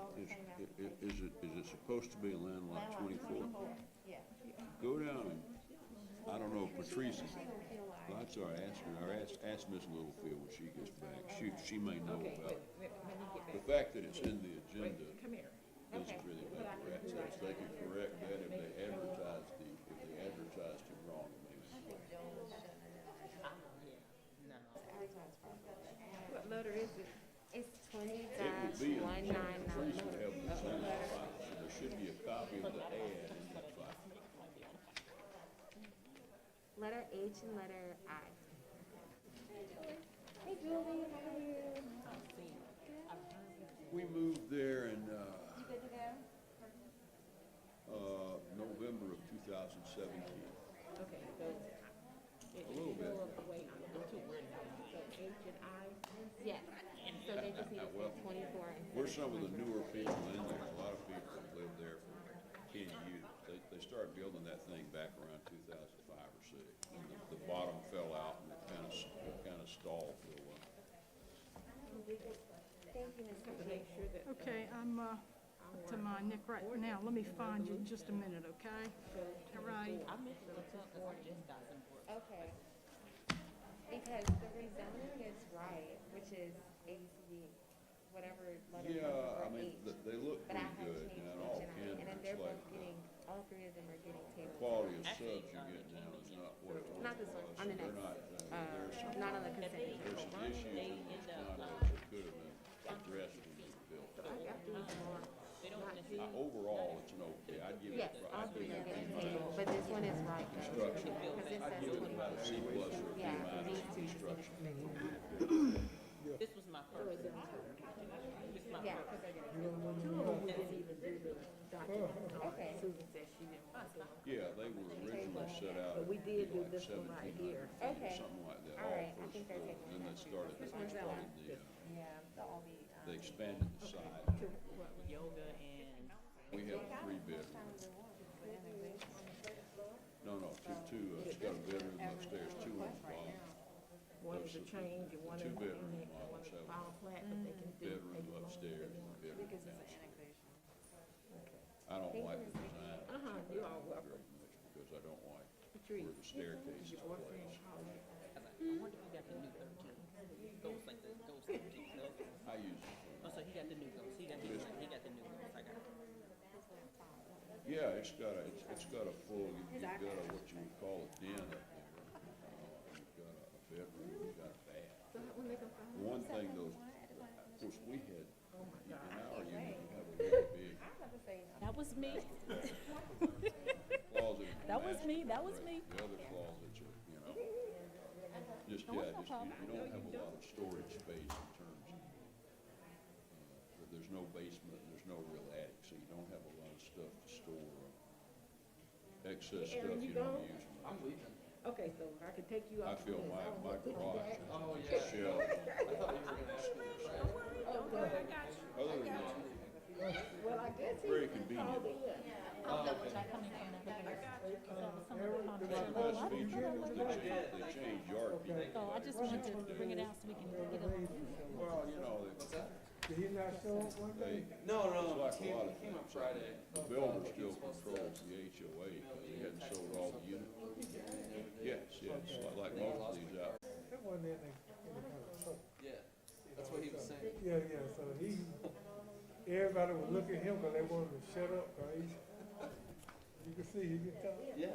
all the Is, same is application. it supposed to be landlocked Landlocked 24? Yeah. Go down and, I don't know, Patrice, She will feel like. well, that's all right, ask her, or ask Miss Littlefield when she gets back. She may know Okay, about wait, it. let me get The back. fact that it's in the Wait, agenda come here. doesn't really make a rat sense. They can correct that if they advertise it wrong, it makes sense. No. Advertised properly. What letter is it? It's 20 It would be in the agenda, Patrice 199. would have the same file, so there should be a copy of the ad in that file. Letter H and letter I. Hey Julie, how are you? We moved there in, You good to go? November of 2017. Okay, so. A little bit. Wait, I'm too worried about it. So H and I, Yes. So they just need to Well, say 24 and. we're some of the newer people in there. A lot of people have lived there for 10 years. They started building that thing back around 2005 or 6. And the bottom fell out and it kind of stalled for a while. Thank you, Ms. to make sure that. Okay, I'm up to my neck right now. Let me find you in just a minute, okay? All right. I mentioned it to because I just got some work. Okay. Because the rezoning is right, which is ABCD, whatever letter. Yeah, I or mean, H. they look But I pretty have good, changed you know, H all and I, and then candor. they're It's like both getting, all three of them are getting the tabled. quality of subs you're getting now is not what it was. Not this one, on the They're next, not, there's some, not on the consent there's agenda. some issues in these condos that could have been addressed when they were built. I got these more. Overall, it's an okay, I'd give it, Yes, all I'd three give are it a getting B tabled, minus. but this one is right though. Construction. Because it I'd says give it about a 24. C plus or a B Yeah, minus these for two just construction. need to fix. This was my first. This is my Yeah. first. Okay. Susan said she didn't want to. Yeah, they were originally set out. But we at, did you know, do like this one right 1700 here. feet or Okay. something like that. All right, I first think they're floor. taking Then they that too. started, Which one's that one? Yeah, they'll all be, they expanded the side. To what, yoga and. We have a 3-bedroom. No, it's got a bedroom upstairs, 2 on the bottom. One is a change and one is an Two-bedroom annex, and one is a models have file plat, but they can do. bedroom upstairs and a bedroom downstairs. I don't like the design. You are welcome. Very much because I don't like Patrice, where the staircase is your boyfriend placed. called me. I wonder if he got the new 13. Goes like this, goes 13. I use it Oh, so he got the new ghost. He got the new ghost. I got it. yeah, it's got a full, you've got a, what you would call a den up there. You've got a bedroom, you've got a bath. So when they come find The one thing though, of course, we had, oh my in God. our unit, we have a really big That was me. closet. and That was me. That was bathroom. me. The other closets are, you know, just, No, yeah, it's no just, problem. you don't have a lot of storage space in terms of, there's no basement, there's no real attic, so you don't have a lot of stuff to store. Excess stuff Aaron, you you don't gone? use. I'm leaving. Okay, so I can take you I out. feel my garage Oh, is yeah. shells. I thought you were gonna ask me. Don't worry, I got you. Other than that, Well, I guess he very called convenient. in. The best feature is they change yard people. So I just wanted to bring it out so we can get it on. Well, you know, Did he not show up one day? No, it's like a came, lot of came up things. Friday. The builder still controls the HOA because he hadn't sold all the units. Yes, like most of these out. That wasn't in the kind of trouble. Yeah, that's what he was saying. Yeah, so everybody was looking at him because they wanted to shut up, right? You can see, he can talk. Yeah.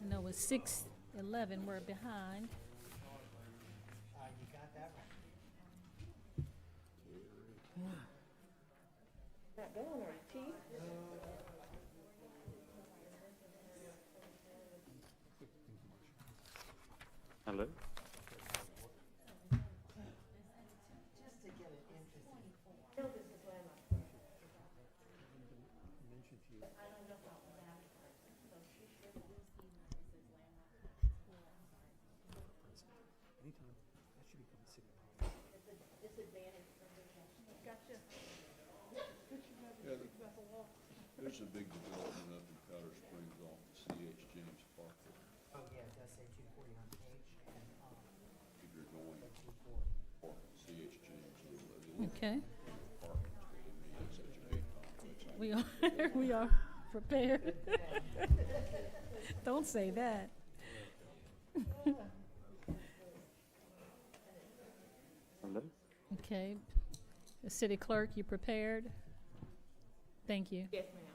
No, it's 6:11. We're behind. You got that right. Not going, are you, Chief? Hello? Yeah, there's a big development up in Powder Springs off the C.H. James Parkway. Oh, yeah, it does say 240 on page, and, If you're Okay. We are, we are prepared. Don't say that. Hello? Okay. The city clerk, you prepared? Thank you. Yes, ma'am.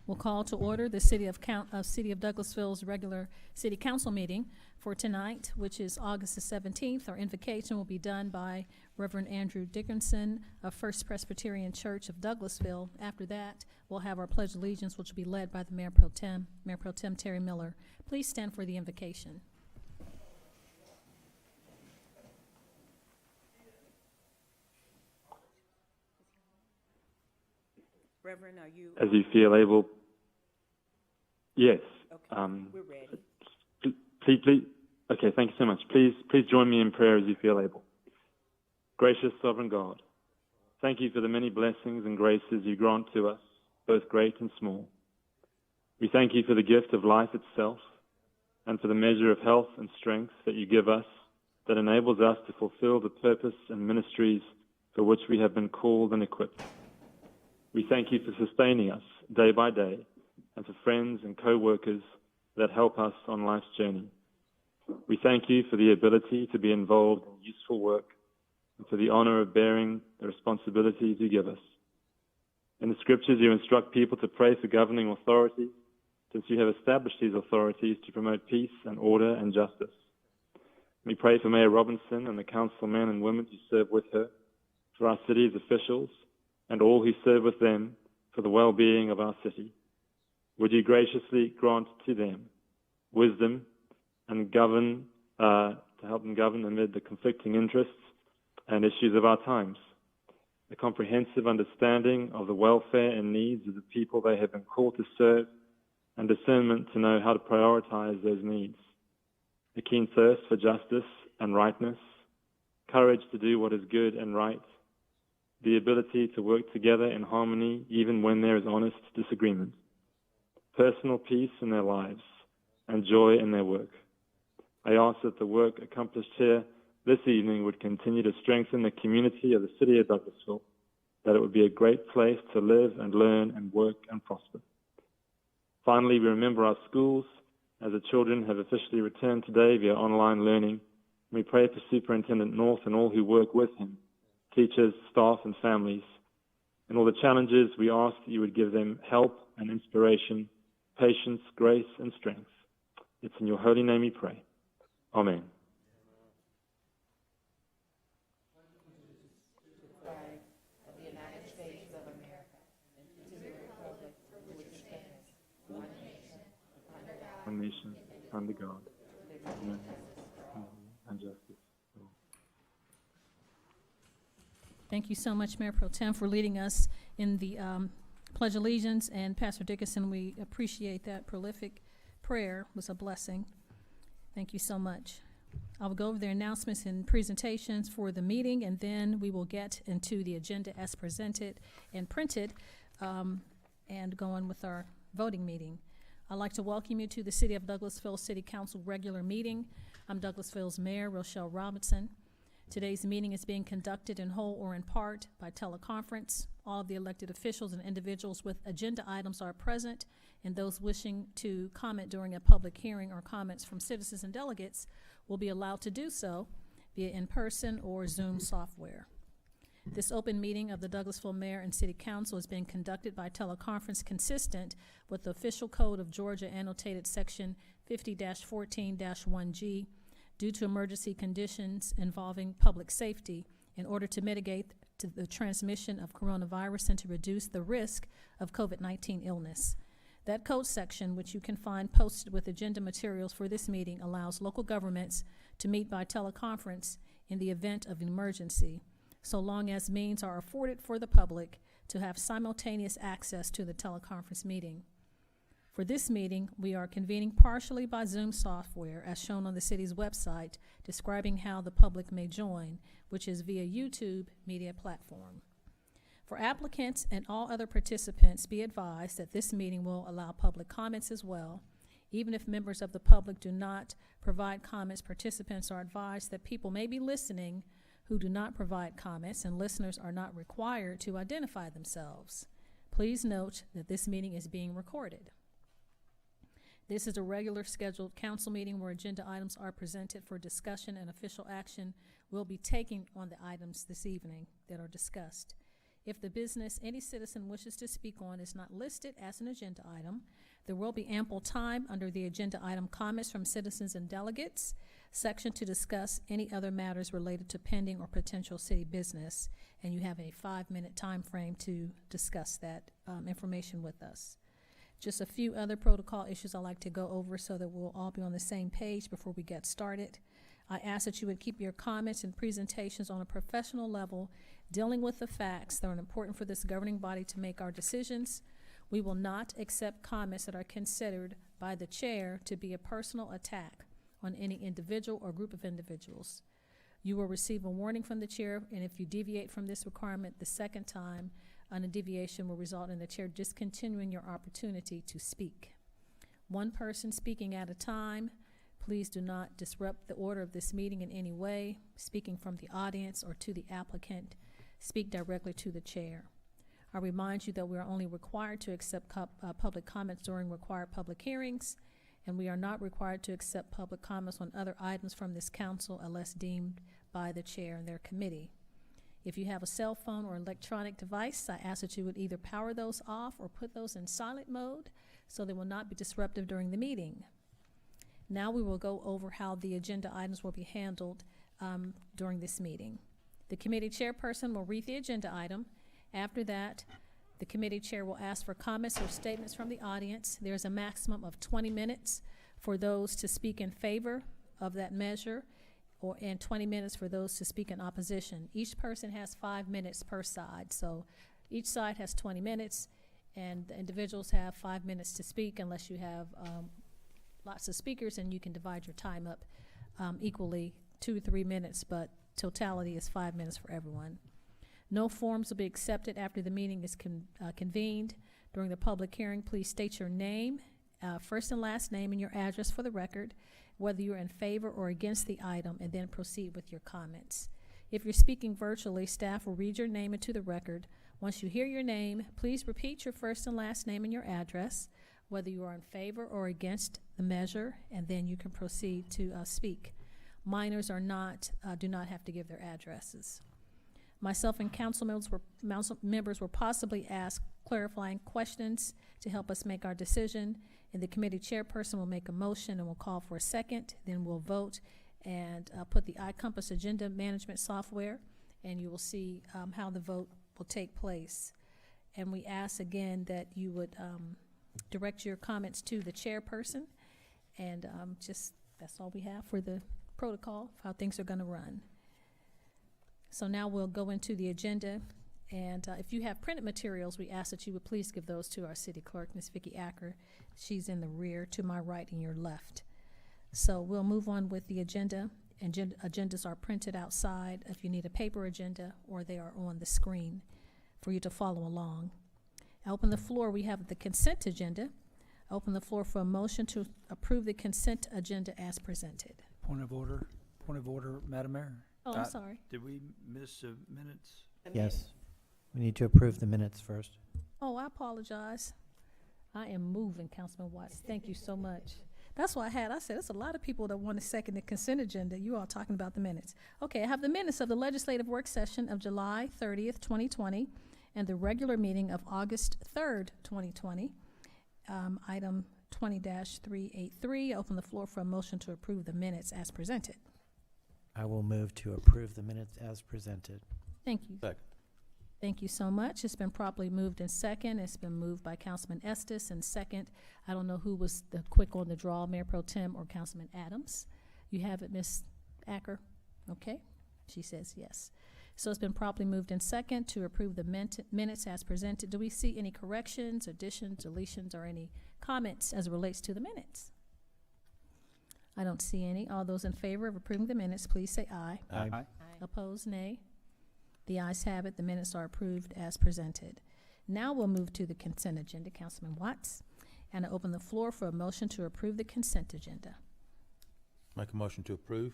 We'll call to order the City of Douglasville's regular city council meeting for tonight, which is August the 17th. Our invocation will be done by Reverend Andrew Dickinson of First Presbyterian Church of Douglasville. After that, we'll have our Pledge of Allegiance, which will be led by the Mayor Pro Tem Terry Miller. Please stand for the invocation. Reverend, are you? As you feel able. Yes. Okay, we're ready. Please, okay, thank you so much. Please join me in prayer as you feel able. Gracious sovereign God, thank you for the many blessings and graces you grant to us, both great and small. We thank you for the gift of life itself and for the measure of health and strength that you give us that enables us to fulfill the purpose and ministries for which we have been called and equipped. We thank you for sustaining us day by day and for friends and co-workers that help us on life's journey. We thank you for the ability to be involved in useful work and for the honor of bearing the responsibilities you give us. In the scriptures, you instruct people to pray for governing authorities, since you have established these authorities to promote peace and order and justice. We pray for Mayor Robinson and the councilmen and women who serve with her, for our city's officials, and all who serve with them for the well-being of our city. Would you graciously grant to them wisdom and to help them govern amid the conflicting interests and issues of our times, a comprehensive understanding of the welfare and needs of the people they have been called to serve, and discernment to know how to prioritize those needs, a keen thirst for justice and rightness, courage to do what is good and right, the ability to work together in harmony even when there is honest disagreement, personal peace in their lives, and joy in their work. I ask that the work accomplished here this evening would continue to strengthen the community of the city of Douglasville, that it would be a great place to live and learn and work and prosper. Finally, we remember our schools as the children have officially returned today via online learning. We pray for Superintendent North and all who work with him, teachers, staff, and families. In all the challenges, we ask that you would give them help and inspiration, patience, grace, and strength. It's in your holy name we pray. Amen. Of the United States of America, and to the republic for which it stands, one nation, under God, One nation, under God, liberty and justice. Thank you so much, Mayor Pro Tem, for leading us in the Pledge of Allegiance. And Pastor Dickinson, we appreciate that prolific prayer. It was a blessing. Thank you so much. I will go over the announcements and presentations for the meeting, and then we will get into the agenda as presented and printed, and go on with our voting meeting. I'd like to welcome you to the City of Douglasville City Council regular meeting. I'm Douglasville's Mayor, Rochelle Robinson. Today's meeting is being conducted in whole or in part by teleconference. All of the elected officials and individuals with agenda items are present, and those wishing to comment during a public hearing or comments from citizens and delegates will be allowed to do so via in-person or Zoom software. This open meeting of the Douglasville Mayor and City Council is being conducted by teleconference consistent with the official code of Georgia annotated section 50-14-1G due to emergency conditions involving public safety in order to mitigate the transmission of coronavirus and to reduce the risk of COVID-19 illness. That code section, which you can find posted with agenda materials for this meeting, allows local governments to meet by teleconference in the event of an emergency, so long as means are afforded for the public to have simultaneous access to the teleconference meeting. For this meeting, we are convening partially by Zoom software, as shown on the city's website, describing how the public may join, which is via YouTube media platform. For applicants and all other participants, be advised that this meeting will allow public comments as well. Even if members of the public do not provide comments, participants are advised that people may be listening who do not provide comments, and listeners are not required to identify themselves. Please note that this meeting is being recorded. This is a regular scheduled council meeting where agenda items are presented for discussion, and official action will be taken on the items this evening that are discussed. If the business any citizen wishes to speak on is not listed as an agenda item, there will be ample time under the agenda item comments from citizens and delegates section to discuss any other matters related to pending or potential city business, and you have a 5-minute time frame to discuss that information with us. Just a few other protocol issues I'd like to go over so that we'll all be on the same page before we get started. I ask that you would keep your comments and presentations on a professional level, dealing with the facts that are important for this governing body to make our decisions. We will not accept comments that are considered by the chair to be a personal attack on any individual or group of individuals. You will receive a warning from the chair, and if you deviate from this requirement the second time, a deviation will result in the chair discontinuing your opportunity to speak. One person speaking at a time. Please do not disrupt the order of this meeting in any way. Speaking from the audience or to the applicant, speak directly to the chair. I remind you that we are only required to accept public comments during required public hearings, and we are not required to accept public comments on other items from this council unless deemed by the chair and their committee. If you have a cell phone or electronic device, I ask that you would either power those off or put those in silent mode so they will not be disruptive during the meeting. Now we will go over how the agenda items will be handled during this meeting. The committee chairperson will read the agenda item. After that, the committee chair will ask for comments or statements from the audience. There's a maximum of 20 minutes for those to speak in favor of that measure, and 20 minutes for those to speak in opposition. Each person has 5 minutes per side, so each side has 20 minutes, and the individuals have 5 minutes to speak unless you have lots of speakers, and you can divide your time up equally, 2 to 3 minutes, but totality is 5 minutes for everyone. No forms will be accepted after the meeting is convened. During the public hearing, please state your name, first and last name, and your address for the record, whether you're in favor or against the item, and then proceed with your comments. If you're speaking virtually, staff will read your name into the record. Once you hear your name, please repeat your first and last name and your address, whether you are in favor or against the measure, and then you can proceed to speak. Minors do not have to give their addresses. Myself and council members will possibly ask clarifying questions to help us make our decision, and the committee chairperson will make a motion and will call for a second. Then we'll vote and put the iCompass agenda management software, and you will see how the vote will take place. And we ask again that you would direct your comments to the chairperson, and that's all we have for the protocol of how things are going to run. So now we'll go into the agenda, and if you have printed materials, we ask that you would please give those to our city clerk, Ms. Vicki Acker. She's in the rear to my right and your left. So we'll move on with the agenda. Agendas are printed outside if you need a paper agenda, or they are on the screen for you to follow along. I open the floor. We have the consent agenda. I open the floor for a motion to approve the consent agenda as presented. Point of order, Madam Mayor. Oh, I'm sorry. Did we miss minutes? Yes. We need to approve the minutes first. Oh, I apologize. I am moving, Councilman Watts. Thank you so much. That's why I said, there's a lot of people that want to second the consent agenda. You all talking about the minutes. Okay, I have the minutes of the legislative work session of July 30th, 2020, and the regular meeting of August 3rd, 2020. Item 20-383. Open the floor for a motion to approve the minutes as presented. I will move to approve the minutes as presented. Thank you. Second. Thank you so much. It's been properly moved in second. It's been moved by Councilman Estes in second. I don't know who was the quick on the draw, Mayor Pro Tem or Councilman Adams. You have it, Ms. Acker? Okay. She says yes. So it's been properly moved in second to approve the minutes as presented. Do we see any corrections, additions, deletions, or any comments as it relates to the minutes? I don't see any. All those in favor of approving the minutes, please say aye. Aye. Opposed, nay. The ayes have it. The minutes are approved as presented. Now we'll move to the consent agenda. Councilman Watts. And I open the floor for a motion to approve the consent agenda. Make a motion to approve.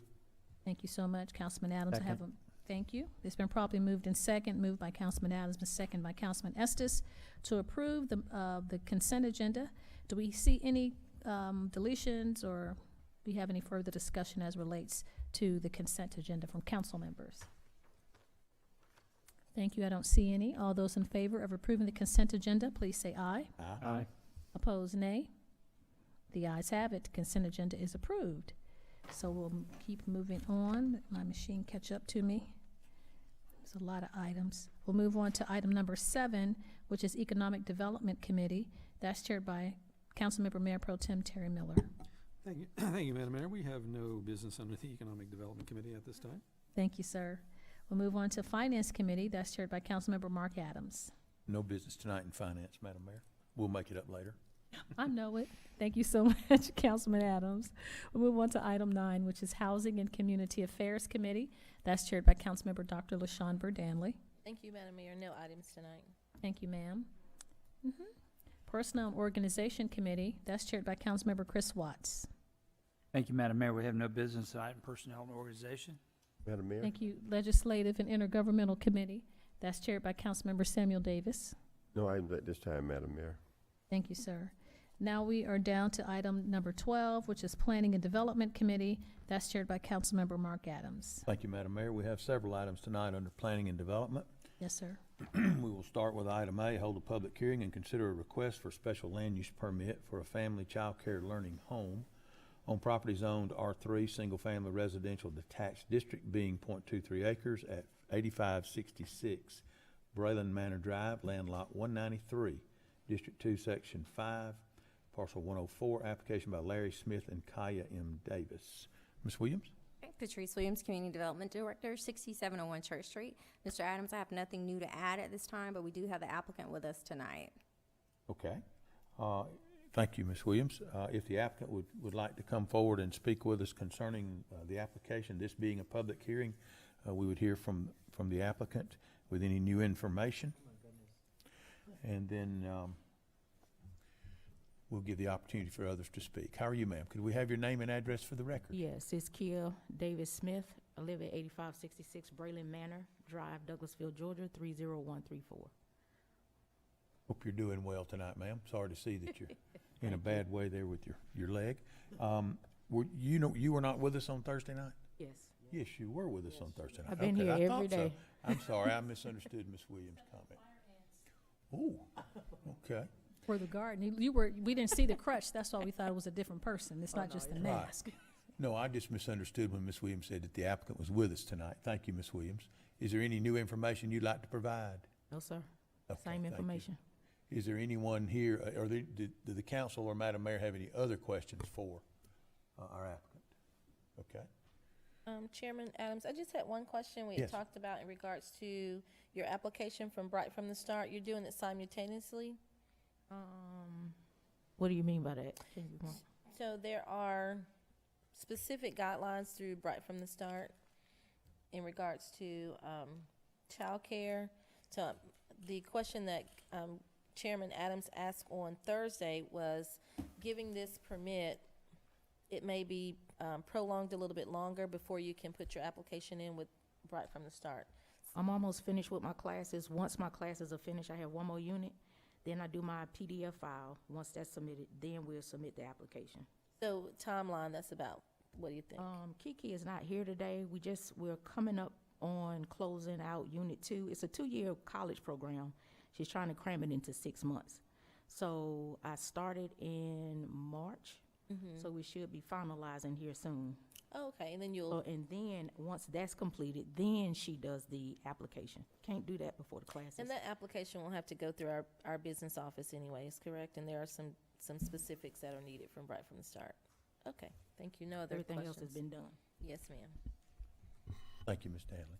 Thank you so much, Councilman Adams. I have a, Second. thank you. It's been properly moved in second, moved by Councilman Adams, but second by Councilman Estes to approve the consent agenda. Do we see any deletions, or do we have any further discussion as relates to the consent agenda from council members? Thank you. I don't see any. All those in favor of approving the consent agenda, please say aye. Aye. Opposed, nay. The ayes have it. The consent agenda is approved. So we'll keep moving on. Let my machine catch up to me. There's a lot of items. We'll move on to item number 7, which is Economic Development Committee. That's chaired by Councilmember Mayor Pro Tem Terry Miller. Thank you, thank you, Madam Mayor. We have no business under the Economic Development Committee at this time. Thank you, sir. We'll move on to Finance Committee. That's chaired by Councilmember Mark Adams. No business tonight in finance, Madam Mayor. We'll make it up later. I know it. Thank you so much, Councilman Adams. We'll move on to item 9, which is Housing and Community Affairs Committee. That's chaired by Councilmember Dr. LaShawn Verdanley. Thank you, Madam Mayor. No items tonight. Thank you, ma'am. Personnel and Organization Committee. That's chaired by Councilmember Chris Watts. Thank you, Madam Mayor. We have no business tonight in personnel and organization. Madam Mayor? Thank you. Legislative and Intergovernmental Committee. That's chaired by Councilmember Samuel Davis. No items at this time, Madam Mayor. Thank you, sir. Now we are down to item number 12, which is Planning and Development Committee. That's chaired by Councilmember Mark Adams. Thank you, Madam Mayor. We have several items tonight under Planning and Development. Yes, sir. We will start with item A, hold a public hearing and consider a request for special land use permit for a family child care learning home on property zoned R3, single-family residential detached district, being .23 acres at 8566 Braylon Manor Drive, land lot 193, District 2, Section 5, Parcel 104, application by Larry Smith and Kaya M. Davis. Ms. Williams? Patrice Williams, Community Development Director, 6701 Church Street. Mr. Adams, I have nothing new to add at this time, but we do have the applicant with us tonight. Okay. Thank you, Ms. Williams. If the applicant would like to come forward and speak with us concerning the application, this being a public hearing, we would hear from the applicant with any new information. And then we'll give the opportunity for others to speak. How are you, ma'am? Could we have your name and address for the record? Yes, it's Kia Davis Smith. I live at 8566 Braylon Manor Drive, Douglasville, Georgia, 30134. Hope you're doing well tonight, ma'am. Sorry to see that you're in a bad way there with your leg. You were not with us on Thursday night? Yes. Yes, you were with us on Thursday night. I've been Okay, here I every thought so. day. I'm sorry, I misunderstood Ms. Williams' comment. Oh, okay. For the garden, we didn't see the crutch. That's why we thought it was a different person. It's not just the mask. No, I just misunderstood when Ms. Williams said that the applicant was with us tonight. Thank you, Ms. Williams. Is there any new information you'd like to provide? No, sir. Okay, Same thank you. information. Is there anyone here, or do the council or Madam Mayor have any other questions for our applicant? Okay. Chairman Adams, I just had one question we Yes. had talked about in regards to your application from Bright from the Start. You're doing it simultaneously? What do you mean by that? So there are specific guidelines through Bright from the Start in regards to childcare. So the question that Chairman Adams asked on Thursday was, giving this permit, it may be prolonged a little bit longer before you can put your application in with Bright from the Start. I'm almost finished with my classes. Once my classes are finished, I have one more unit. Then I do my PDF file. Once that's submitted, then we'll submit the application. So timeline, that's about, what do you think? Kiki is not here today. We're coming up on closing out Unit 2. It's a 2-year college program. She's trying to cram it into 6 months. So I started in March, so we should be finalizing here soon. Oh, okay, and then you'll... And then, once that's completed, then she does the application. Can't do that before the classes. And that application will have to go through our business office anyways, correct? And there are some specifics that are needed from Bright from the Start. Okay, thank you. No other questions? Everything else has been done. Yes, ma'am. Thank you, Ms. Stanley.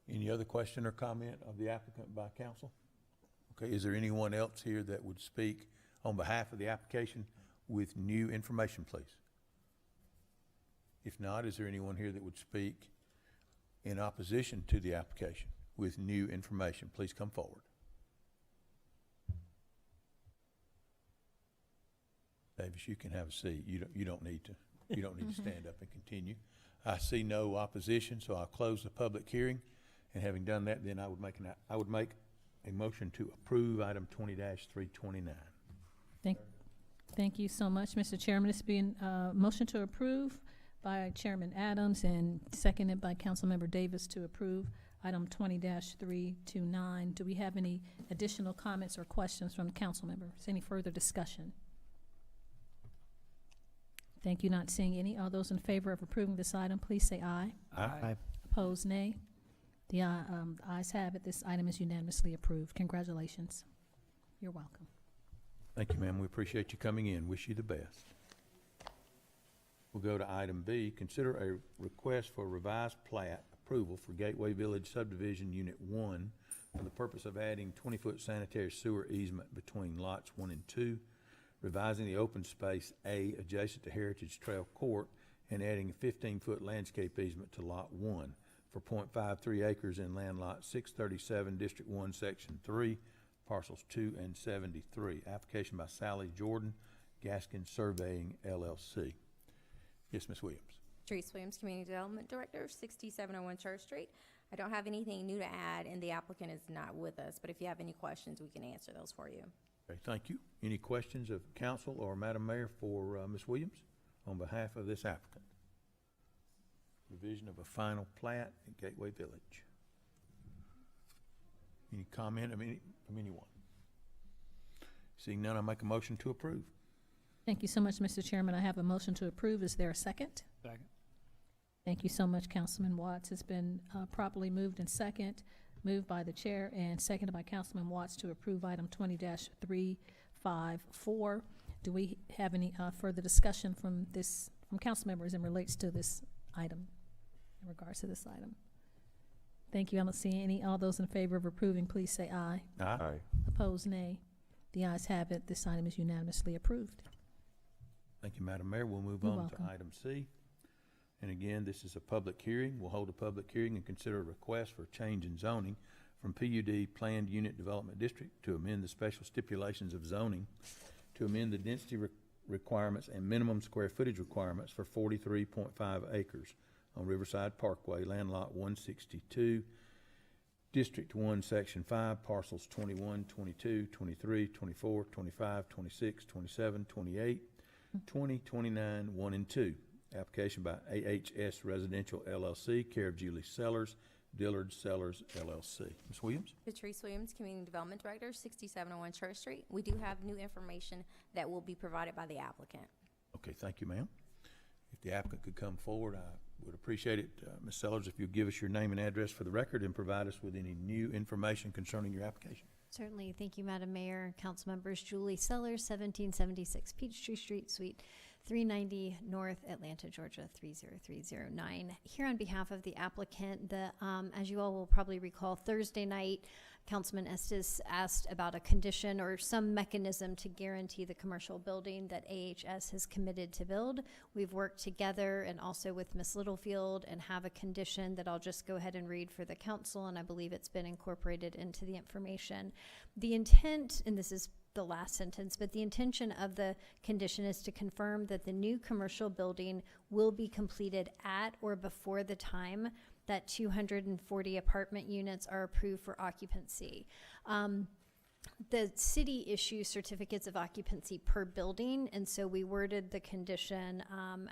Any other question or comment of the applicant by council? Okay, is there anyone else here that would speak on behalf of the application with new information, please? If not, is there anyone here that would speak in opposition to the application with new information? Please come forward. Davis, you can have a seat. You don't need to stand up and continue. I see no opposition, so I'll close the public hearing. And having done that, then I would make a motion to approve item 20-329. Thank you so much, Mr. Chairman. It's been motion to approve by Chairman Adams and seconded by Councilmember Davis to approve item 20-329. Do we have any additional comments or questions from the council members? Any further discussion? Thank you. Not seeing any. All those in favor of approving this item, please say aye. Aye. Opposed, nay. The ayes have it. This item is unanimously approved. Congratulations. You're welcome. Thank you, ma'am. We appreciate you coming in. Wish you the best. We'll go to item B. Consider a request for revised plat approval for Gateway Village Subdivision Unit 1 for the purpose of adding 20-foot sanitary sewer easement between lots 1 and 2, revising the open space A adjacent to Heritage Trail Court, and adding a 15-foot landscape easement to Lot 1 for .53 acres in land lot 637, District 1, Section 3, parcels 2 and 73. Application by Sally Jordan, Gaskin Surveying, LLC. Yes, Ms. Williams. Terese Williams, Community Development Director, 6701 Church Street. I don't have anything new to add, and the applicant is not with us, but if you have any questions, we can answer those for you. Okay, thank you. Any questions of council or Madam Mayor for Ms. Williams on behalf of this applicant? Revision of a final plat at Gateway Village. Any comment from anyone? Seeing none, I'll make a motion to approve. Thank you so much, Mr. Chairman. I have a motion to approve. Is there a second? Second. Thank you so much, Councilman Watts. It's been properly moved and moved by the chair and seconded by Councilman Watts to approve item 20-354. Do we have any further discussion from council members in relates to this item, in regards to this item? Thank you. I don't see any. All those in favor of approving, please say aye. Aye. Opposed, nay. The ayes have it. This item is unanimously approved. Thank you, Madam Mayor. We'll move You're on welcome. to item C. And again, this is a public hearing. We'll hold a public hearing and consider a request for change in zoning from PUD Planned Unit Development District to amend the special stipulations of zoning to amend the density requirements and minimum square footage requirements for 43.5 acres on Riverside Parkway, land lot 162, District 1, Section 5, parcels 21, 22, 23, 24, 25, 26, 27, 28, 20, 29, 1 and 2. Application by AHS Residential LLC, care of Julie Sellers, Dillard Sellers LLC. Ms. Williams? Patrice Williams, Community Development Director, 6701 Church Street. We do have new information that will be provided by the applicant. Okay, thank you, ma'am. If the applicant could come forward, I would appreciate it. Ms. Sellers, if you'll give us your name and address for the record and provide us with any new information concerning your application. Certainly. Thank you, Madam Mayor, council members. Julie Sellers, 1776 Peachtree Street, Suite 390 North, Atlanta, Georgia, 30309. Here on behalf of the applicant, as you all will probably recall, Thursday night, Councilman Estes asked about a condition or some mechanism to guarantee the commercial building that AHS has committed to build. We've worked together and also with Ms. Littlefield and have a condition that I'll just go ahead and read for the council, and I believe it's been incorporated into the information. The intent, and this is the last sentence, but the intention of the condition is to confirm that the new commercial building will be completed at or before the time that 240 apartment units are approved for occupancy. The city issues certificates of occupancy per building, and so we worded the condition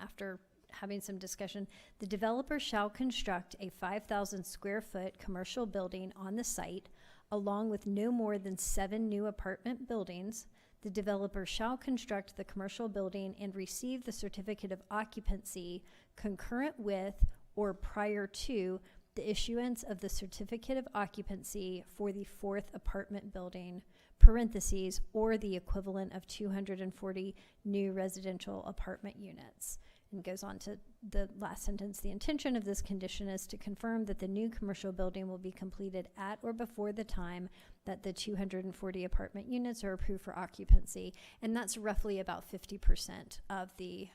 after having some discussion. The developer shall construct a 5,000 square foot commercial building on the site along with no more than 7 new apartment buildings. The developer shall construct the commercial building and receive the certificate of occupancy concurrent with or prior to the issuance of the certificate of occupancy for the 4th apartment building, parentheses, or the equivalent of 240 new residential apartment units. And goes on to the last sentence. The intention of this condition is to confirm that the new commercial building will be completed at or before the time that the 240 apartment units are approved for occupancy. And that's roughly about 50% of the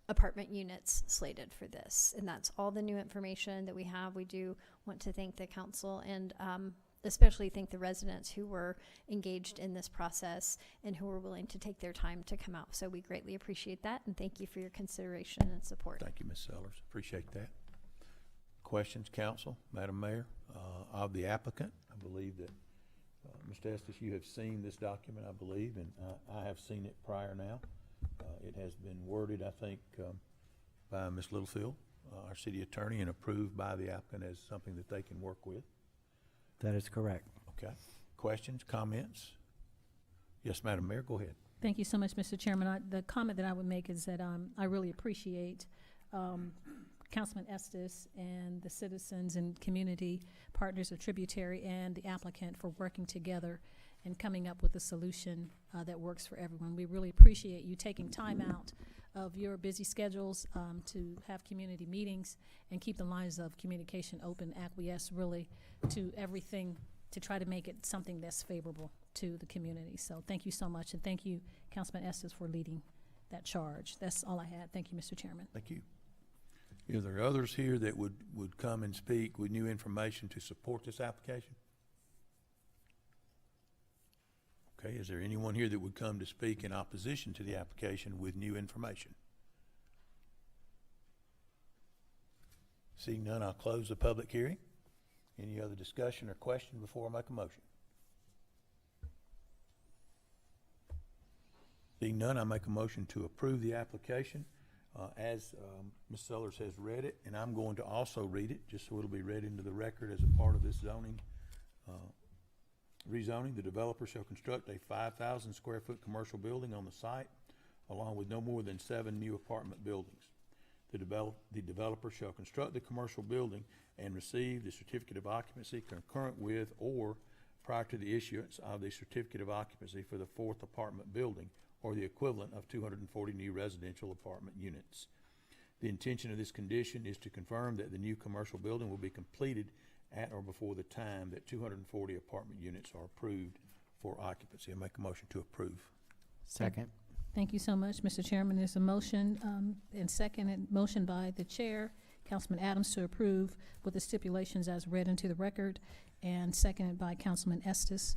apartment units slated for this. And that's all the new information that we have. We do want to thank the council and especially thank the residents who were engaged in this process and who were willing to take their time to come out. So we greatly appreciate that, and thank you for your consideration and support. Thank you, Ms. Sellers. Appreciate that. Questions, council, Madam Mayor, of the applicant? I believe that, Mr. Estes, you have seen this document, I believe, and I have seen it prior now. It has been worded, I think, by Ms. Littlefield, our city attorney, and approved by the applicant as something that they can work with. That is correct. Okay. Questions, comments? Yes, Madam Mayor, go ahead. Thank you so much, Mr. Chairman. The comment that I would make is that I really appreciate Councilman Estes and the citizens and community partners of Tributary and the applicant for working together and coming up with a solution that works for everyone. We really appreciate you taking time out of your busy schedules to have community meetings and keep the lines of communication open, acquiesce really to everything to try to make it something that's favorable to the community. So thank you so much, and thank you, Councilman Estes, for leading that charge. That's all I had. Thank you, Mr. Chairman. Thank you. Are there others here that would come and speak with new information to support this application? Okay, is there anyone here that would come to speak in opposition to the application with new information? Seeing none, I'll close the public hearing. Any other discussion or question before I make a motion? Seeing none, I make a motion to approve the application as Ms. Sellers has read it, and I'm going to also read it, just so it'll be read into the record as a part of this zoning rezoning. The developer shall construct a 5,000 square foot commercial building on the site, along with no more than 7 new apartment buildings. The developer shall construct the commercial building and receive the certificate of occupancy concurrent with or prior to the issuance of the certificate of occupancy for the 4th apartment building, or the equivalent of 240 new residential apartment units. The intention of this condition is to confirm that the new commercial building will be completed at or before the time that 240 apartment units are approved for occupancy. I make a motion to approve. Second. Thank you so much, Mr. Chairman. There's a motion and second and motion by the chair, Councilman Adams, to approve with the stipulations as read into the record, and seconded by Councilman Estes.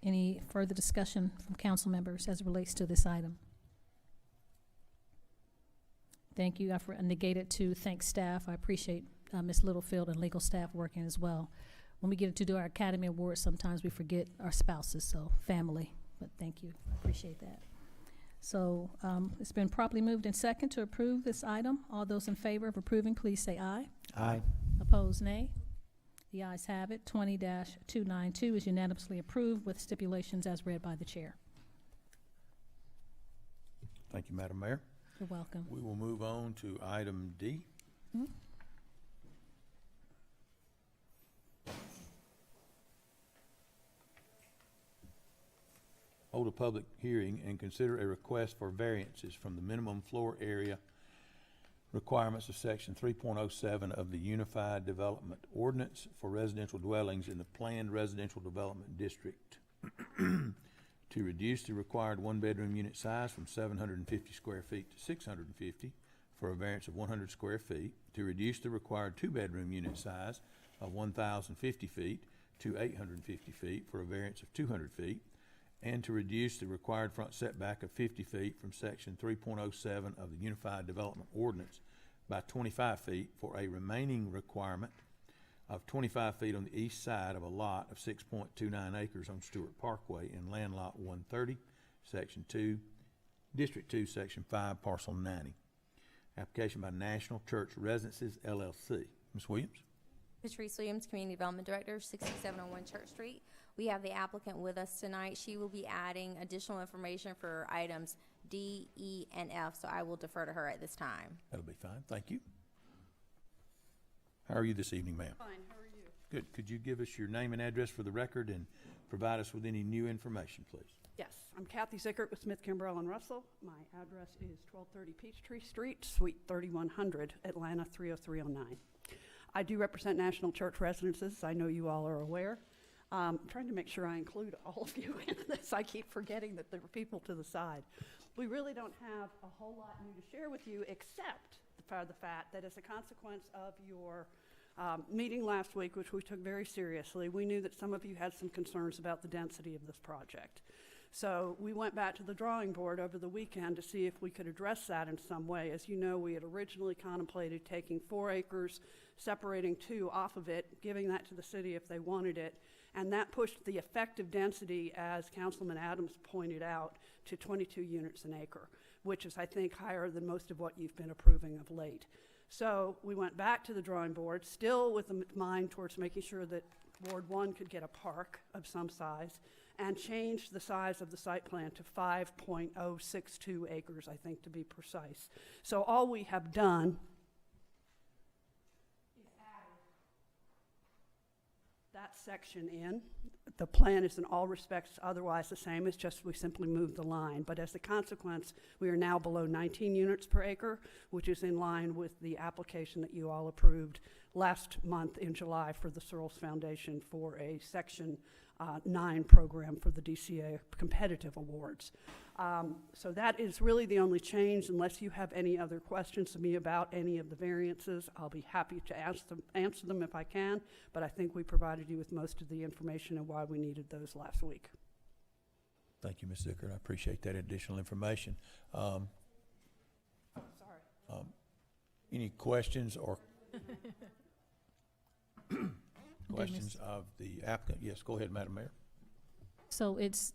Any further discussion from council members as it relates to this item? Thank you. I've negated to thank staff. I appreciate Ms. Littlefield and legal staff working as well. When we get to do our Academy Awards, sometimes we forget our spouses, so family. But thank you. I appreciate that. So it's been properly moved and second to approve this item. All those in favor of approving, please say aye. Aye. Opposed, nay. The ayes have it. 20-292 is unanimously approved with stipulations as read by the chair. Thank you, Madam Mayor. You're welcome. We will move on to item D. Hold a public hearing and consider a request for variances from the minimum floor area requirements of section 3.07 of the Unified Development Ordinance for residential dwellings in the planned residential development district to reduce the required one-bedroom unit size from 750 square feet to 650 for a variance of 100 square feet, to reduce the required two-bedroom unit size of 1,050 feet to 850 feet for a variance of 200 feet, and to reduce the required front setback of 50 feet from section 3.07 of the Unified Development Ordinance by 25 feet for a remaining requirement of 25 feet on the east side of a lot of 6.29 acres on Stewart Parkway in land lot 130, section 2, district 2, section 5, parcel 90. Application by National Church Residences, LLC. Ms. Williams? Patrice Williams, Community Development Director, 6701 Church Street. We have the applicant with us tonight. She will be adding additional information for items D, E, and F, so I will defer to her at this time. That'll be fine. Thank you. How are you this evening, ma'am? Fine, how are you? Good. Could you give us your name and address for the record and provide us with any new information, please? Yes, I'm Kathy Zickert with Smith, Kimbrell, and Russell. My address is 1230 Peachtree Street, Suite 3100, Atlanta 30309. I do represent National Church Residences. I know you all are aware. I'm trying to make sure I include all of you in this. I keep forgetting that there are people to the side. We really don't have a whole lot new to share with you, except for the fact that as a consequence of your Meeting last week, which we took very seriously, we knew that some of you had some concerns about the density of this project. So we went back to the drawing board over the weekend to see if we could address that in some way. As you know, we had originally contemplated taking 4 acres, separating 2 off of it, giving that to the city if they wanted it, and that pushed the effective density, as Councilman Adams pointed out, to 22 units an acre, which is, I think, higher than most of what you've been approving of late. So we went back to the drawing board, still with a mind towards making sure that Ward 1 could get a park of some size, and changed the size of the site plan to 5.062 acres, I think, to be precise. So all we have done is added that section in. The plan is in all respects otherwise the same, it's just we simply moved the line. But as a consequence, we are now below 19 units per acre, which is in line with the application that you all approved last month in July for the Searles Foundation for a Section 9 program for the DCA competitive awards. So that is really the only change. Unless you have any other questions to me about any of the variances, I'll be happy to answer them if I can, but I think we provided you with most of the information and why we needed those last week. Thank you, Ms. Zickert. I appreciate that additional information. Any questions or questions of the applicant? Yes, go ahead, Madam Mayor. So it's,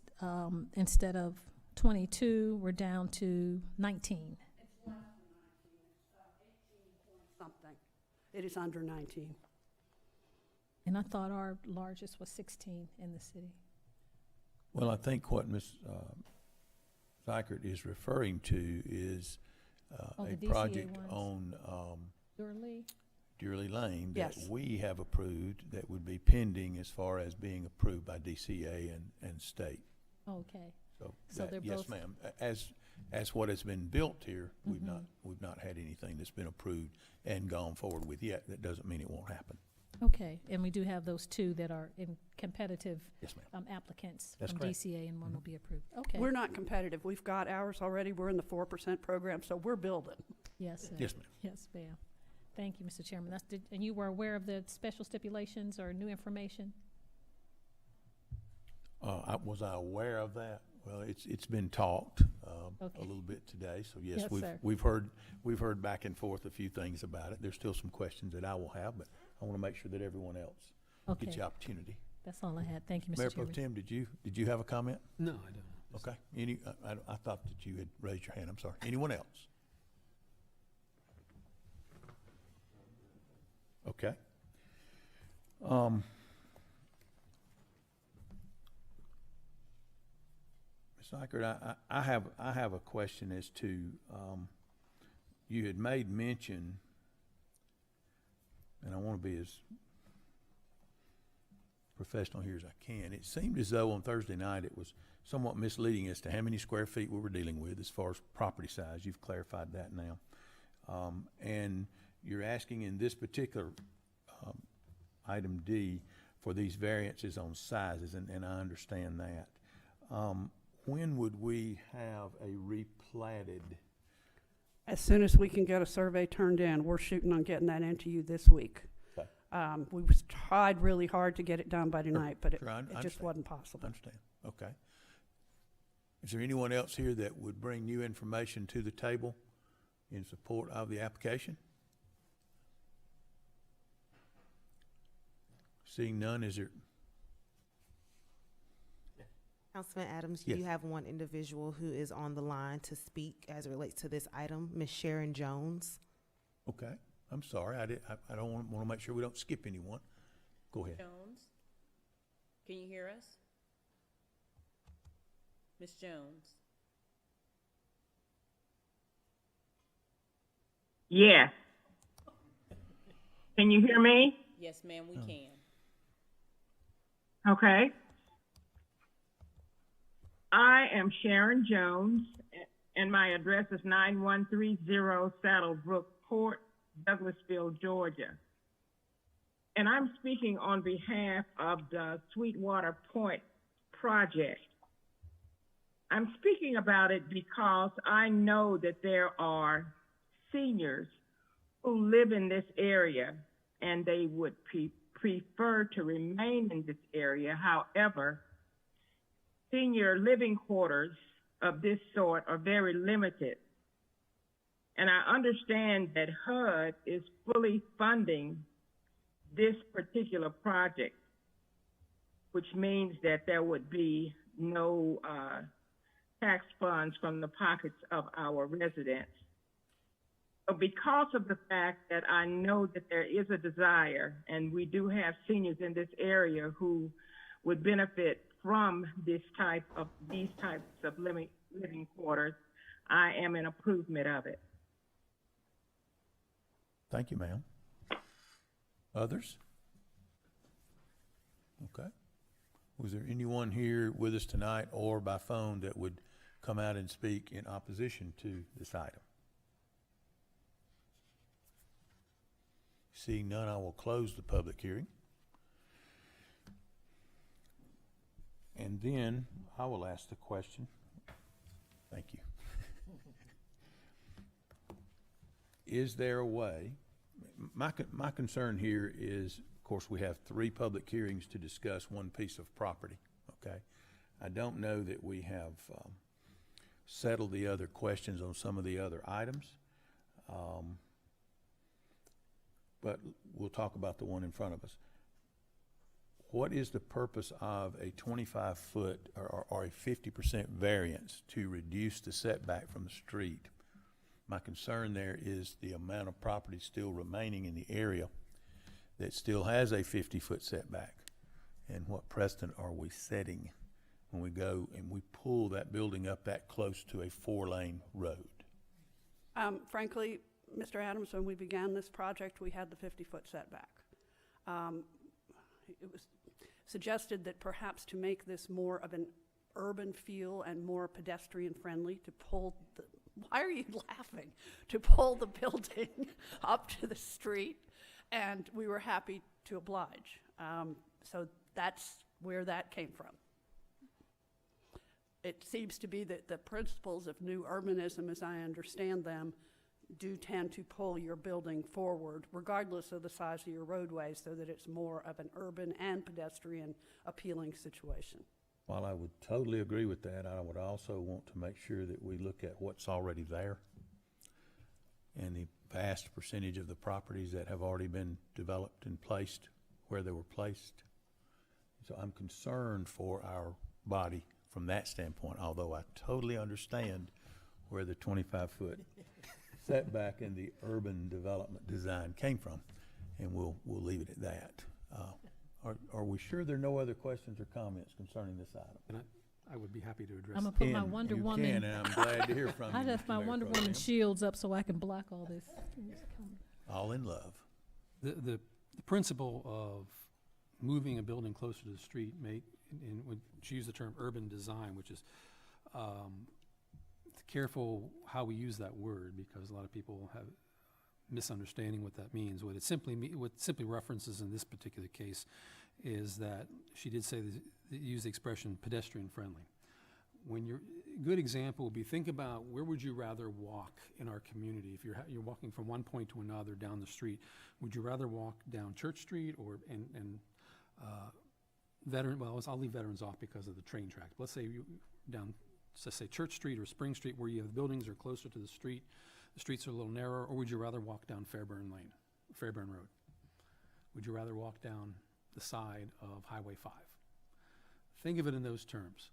instead of 22, we're down to 19. It's less than 19. It's 18 point something. It is under 19. And I thought our largest was 16 in the city. Well, I think what Ms. Zickert is referring to is Oh, a the DCA project ones. on Durley? Durley Lane that Yes. we have approved that would be pending as far as being approved by DCA and state. Okay. So So they're yes, both- ma'am. As what has been built here, we've not had anything that's been approved and gone forward with yet. That doesn't mean it won't happen. Okay, and we do have those 2 that are in competitive Yes, ma'am. Applicants That's from correct. DCA, and one will be approved. Okay. We're not competitive. We've got ours already. We're in the 4% program, so we're building. Yes, sir. Yes, ma'am. Yes, ma'am. Thank you, Mr. Chairman. And you were aware of the special stipulations or new information? Was I aware of that? Well, it's been talked a Okay. little bit today, so yes, Yes, sir. we've heard back and forth a few things about it. There's still some questions that I will have, but I want to make sure that everyone else Okay. gets the opportunity. That's all I had. Thank you, Mr. Mayor Pro Chairman. Tem, did you have a comment? No, I don't. Okay. I thought that you had raised your hand. I'm sorry. Anyone else? Okay. Ms. Eichert, I have a question as to, you had made mention, and I want to be as professional here as I can. It seemed as though on Thursday night it was somewhat misleading as to how many square feet we were dealing with as far as property size. You've clarified that now. And you're asking in this particular item D for these variances on sizes, and I understand that. When would we have a replatted? As soon as we can get a survey turned in, we're shooting on getting that into you this week. Okay. We tried really hard to get it done by tonight, but it Sure, I just understand. wasn't I possible. understand. Okay. Is there anyone else here that would bring new information to the table in support of the application? Seeing none, is there? Councilman Adams, Yes. you have one individual who is on the line to speak as it relates to this item, Ms. Sharon Jones. Okay, I'm sorry, I don't want to make sure we don't skip anyone. Go ahead. Jones, can you hear us? Ms. Jones? Yes. Can you hear me? Yes, ma'am, we can. Okay. I am Sharon Jones, and my address is 9130 Saddlebrook Court, Douglasville, Georgia. And I'm speaking on behalf of the Sweetwater Point project. I'm speaking about it because I know that there are seniors who live in this area and they would prefer to remain in this area. However, senior living quarters of this sort are very limited. And I understand that HUD is fully funding this particular project, which means that there would be no tax funds from the pockets of our residents. But because of the fact that I know that there is a desire, and we do have seniors in this area who would benefit from these types of living quarters, I am in approval of it. Thank you, ma'am. Others? Okay. Was there anyone here with us tonight or by phone that would come out and speak in opposition to this item? Seeing none, I will close the public hearing. And then I will ask the question. Thank you. Is there a way, my concern here is, of course, we have 3 public hearings to discuss one piece of property, okay? I don't know that we have settled the other questions on some of the other items, but we'll talk about the one in front of us. What is the purpose of a 25-foot or a 50% variance to reduce the setback from the street? My concern there is the amount of property still remaining in the area that still has a 50-foot setback. And what precedent are we setting when we go and we pull that building up that close to a 4-lane road? Frankly, Mr. Adams, when we began this project, we had the 50-foot setback. It was suggested that perhaps to make this more of an urban feel and more pedestrian friendly, to pull the, why are you laughing? To pull the building up to the street, and we were happy to oblige. So that's where that came from. It seems to be that the principles of new urbanism, as I understand them, do tend to pull your building forward, regardless of the size of your roadway, so that it's more of an urban and pedestrian appealing situation. While I would totally agree with that, I would also want to make sure that we look at what's already there and the vast percentage of the properties that have already been developed and placed where they were placed. So I'm concerned for our body from that standpoint, although I totally understand where the 25-foot setback in the urban development design came from, and we'll leave it at that. Are we sure there are no other questions or comments concerning this item? And I would be happy to address I'm that. gonna put my Wonder You Woman. can, and I'm glad to hear from you. I left Mr. my Mayor Wonder Pro Woman Tem. shields up so I can block all this. All in love. The principle of moving a building closer to the street would use the term urban design, which is careful how we use that word, because a lot of people have misunderstanding what that means. What it simply references in this particular case is that she did say use the expression pedestrian friendly. When a good example would be, think about where would you rather walk in our community if you're walking from one point to another down the street. Would you rather walk down Church Street or Veteran? Well, I'll leave Veterans off because of the train tracks. Let's say you down, let's say Church Street or Spring Street, where you have buildings are closer to the street. The streets are a little narrower. Or would you rather walk down Fairburn Road? Would you rather walk down the side of Highway 5? Think of it in those terms.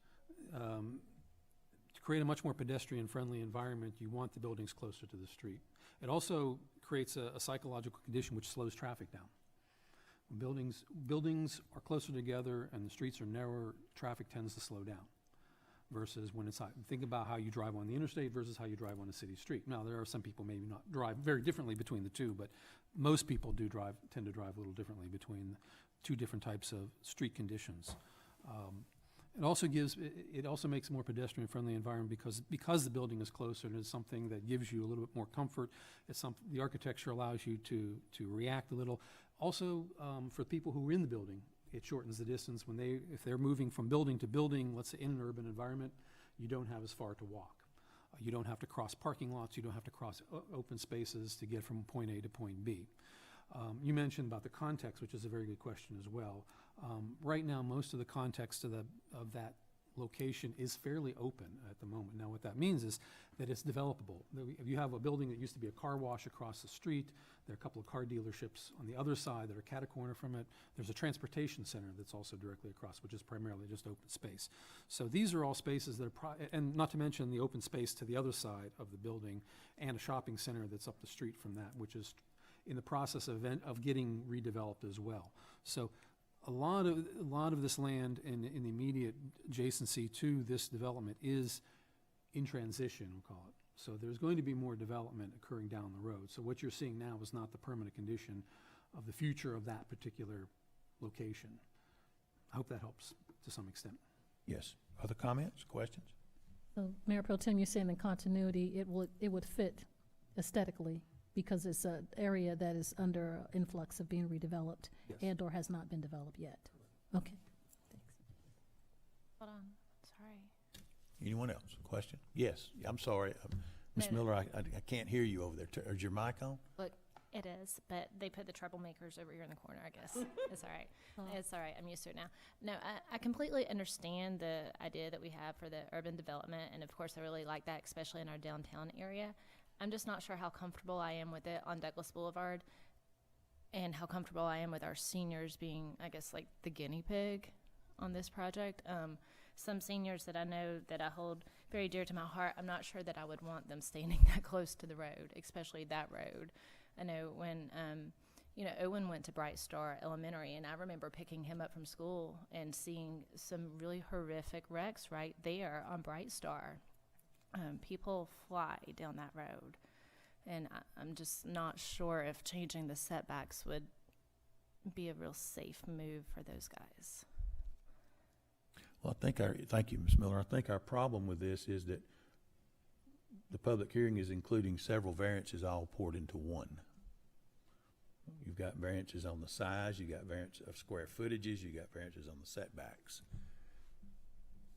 To create a much more pedestrian-friendly environment, you want the buildings closer to the street. It also creates a psychological condition which slows traffic down. When buildings are closer together and the streets are narrower, traffic tends to slow down. Versus when it's, think about how you drive on the interstate versus how you drive on a city street. Now, there are some people maybe not drive very differently between the two, but most people tend to drive a little differently between two different types of street conditions. It also makes a more pedestrian-friendly environment because the building is closer, and it's something that gives you a little bit more comfort. The architecture allows you to react a little. Also, for people who are in the building, it shortens the distance. If they're moving from building to building, let's say in an urban environment, you don't have as far to walk. You don't have to cross parking lots. You don't have to cross open spaces to get from point A to point B. You mentioned about the context, which is a very good question as well. Right now, most of the context of that location is fairly open at the moment. Now, what that means is that it's developable. If you have a building that used to be a car wash across the street, there are a couple of car dealerships on the other side that are cat-a-corner from it. There's a transportation center that's also directly across, which is primarily just open space. So these are all spaces that are, and not to mention the open space to the other side of the building and a shopping center that's up the street from that, which is in the process of getting redeveloped as well. So a lot of this land in the immediate adjacency to this development is in transition, we'll call it. So there's going to be more development occurring down the road. So what you're seeing now is not the permanent condition of the future of that particular location. I hope that helps to some extent. Yes. Other comments, questions? So Mayor Pro Tem, you're saying in continuity, it would fit aesthetically because it's an area that is under influx of being redeveloped and/or has not been developed yet. Okay, thanks. Hold on, sorry. Anyone else? Question? Yes. I'm sorry. Ms. Miller, I can't hear you over there. Is your mic on? Look, it is, but they put the troublemakers over here in the corner, I guess. It's all right. It's all right. I'm used to it now. No, I completely understand the idea that we have for the urban development, and of course I really like that, especially in our downtown area. I'm just not sure how comfortable I am with it on Douglas Boulevard and how comfortable I am with our seniors being, I guess, like the guinea pig on this project. Some seniors that I know that I hold very dear to my heart, I'm not sure that I would want them standing that close to the road, especially that road. I know when, Owen went to Bright Star Elementary, and I remember picking him up from school and seeing some really horrific wrecks right there on Bright Star. People fly down that road, and I'm just not sure if changing the setbacks would be a real safe move for those guys. Well, thank you, Ms. Miller. I think our problem with this is that the public hearing is including several variances all poured into one. You've got variances on the size, you got variance of square footages, you got variances on the setbacks.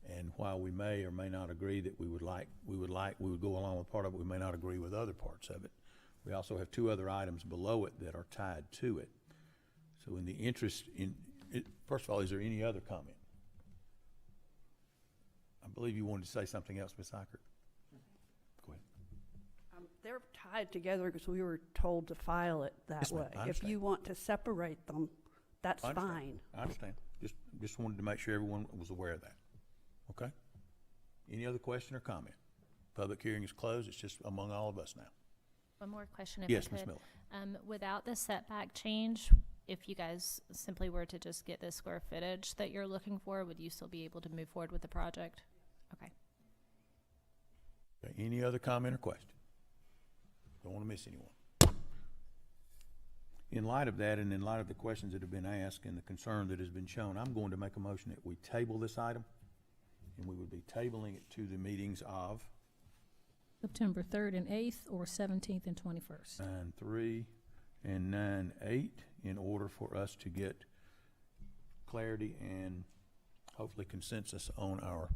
And while we may or may not agree that we would go along with part of it, we may not agree with other parts of it. We also have two other items below it that are tied to it. So in the interest in it, first of all, is there any other comment? I believe you wanted to say something else, Ms. Eichert. Go ahead. They're tied together because we were told to file it that Yes, ma'am. way. I If understand. you want to separate them, that's I understand. fine. I understand. Just wanted to make sure everyone was aware of that. Okay? Any other question or comment? Public hearing is closed. It's just among all of us now. One more question, if Yes, I Ms. could. Miller. Without the setback change, if you guys simply were to just get the square footage that you're looking for, would you still be able to move forward with the project? Okay. Okay, any other comment or question? Don't want to miss anyone. In light of that, and in light of the questions that have been asked and the concern that has been shown, I'm going to make a motion that we table this item, and we would be tabling it to the meetings of September 3rd and 8th, or 17th and 21st. 9/3 and 9/8 in order for us to get clarity and hopefully consensus on our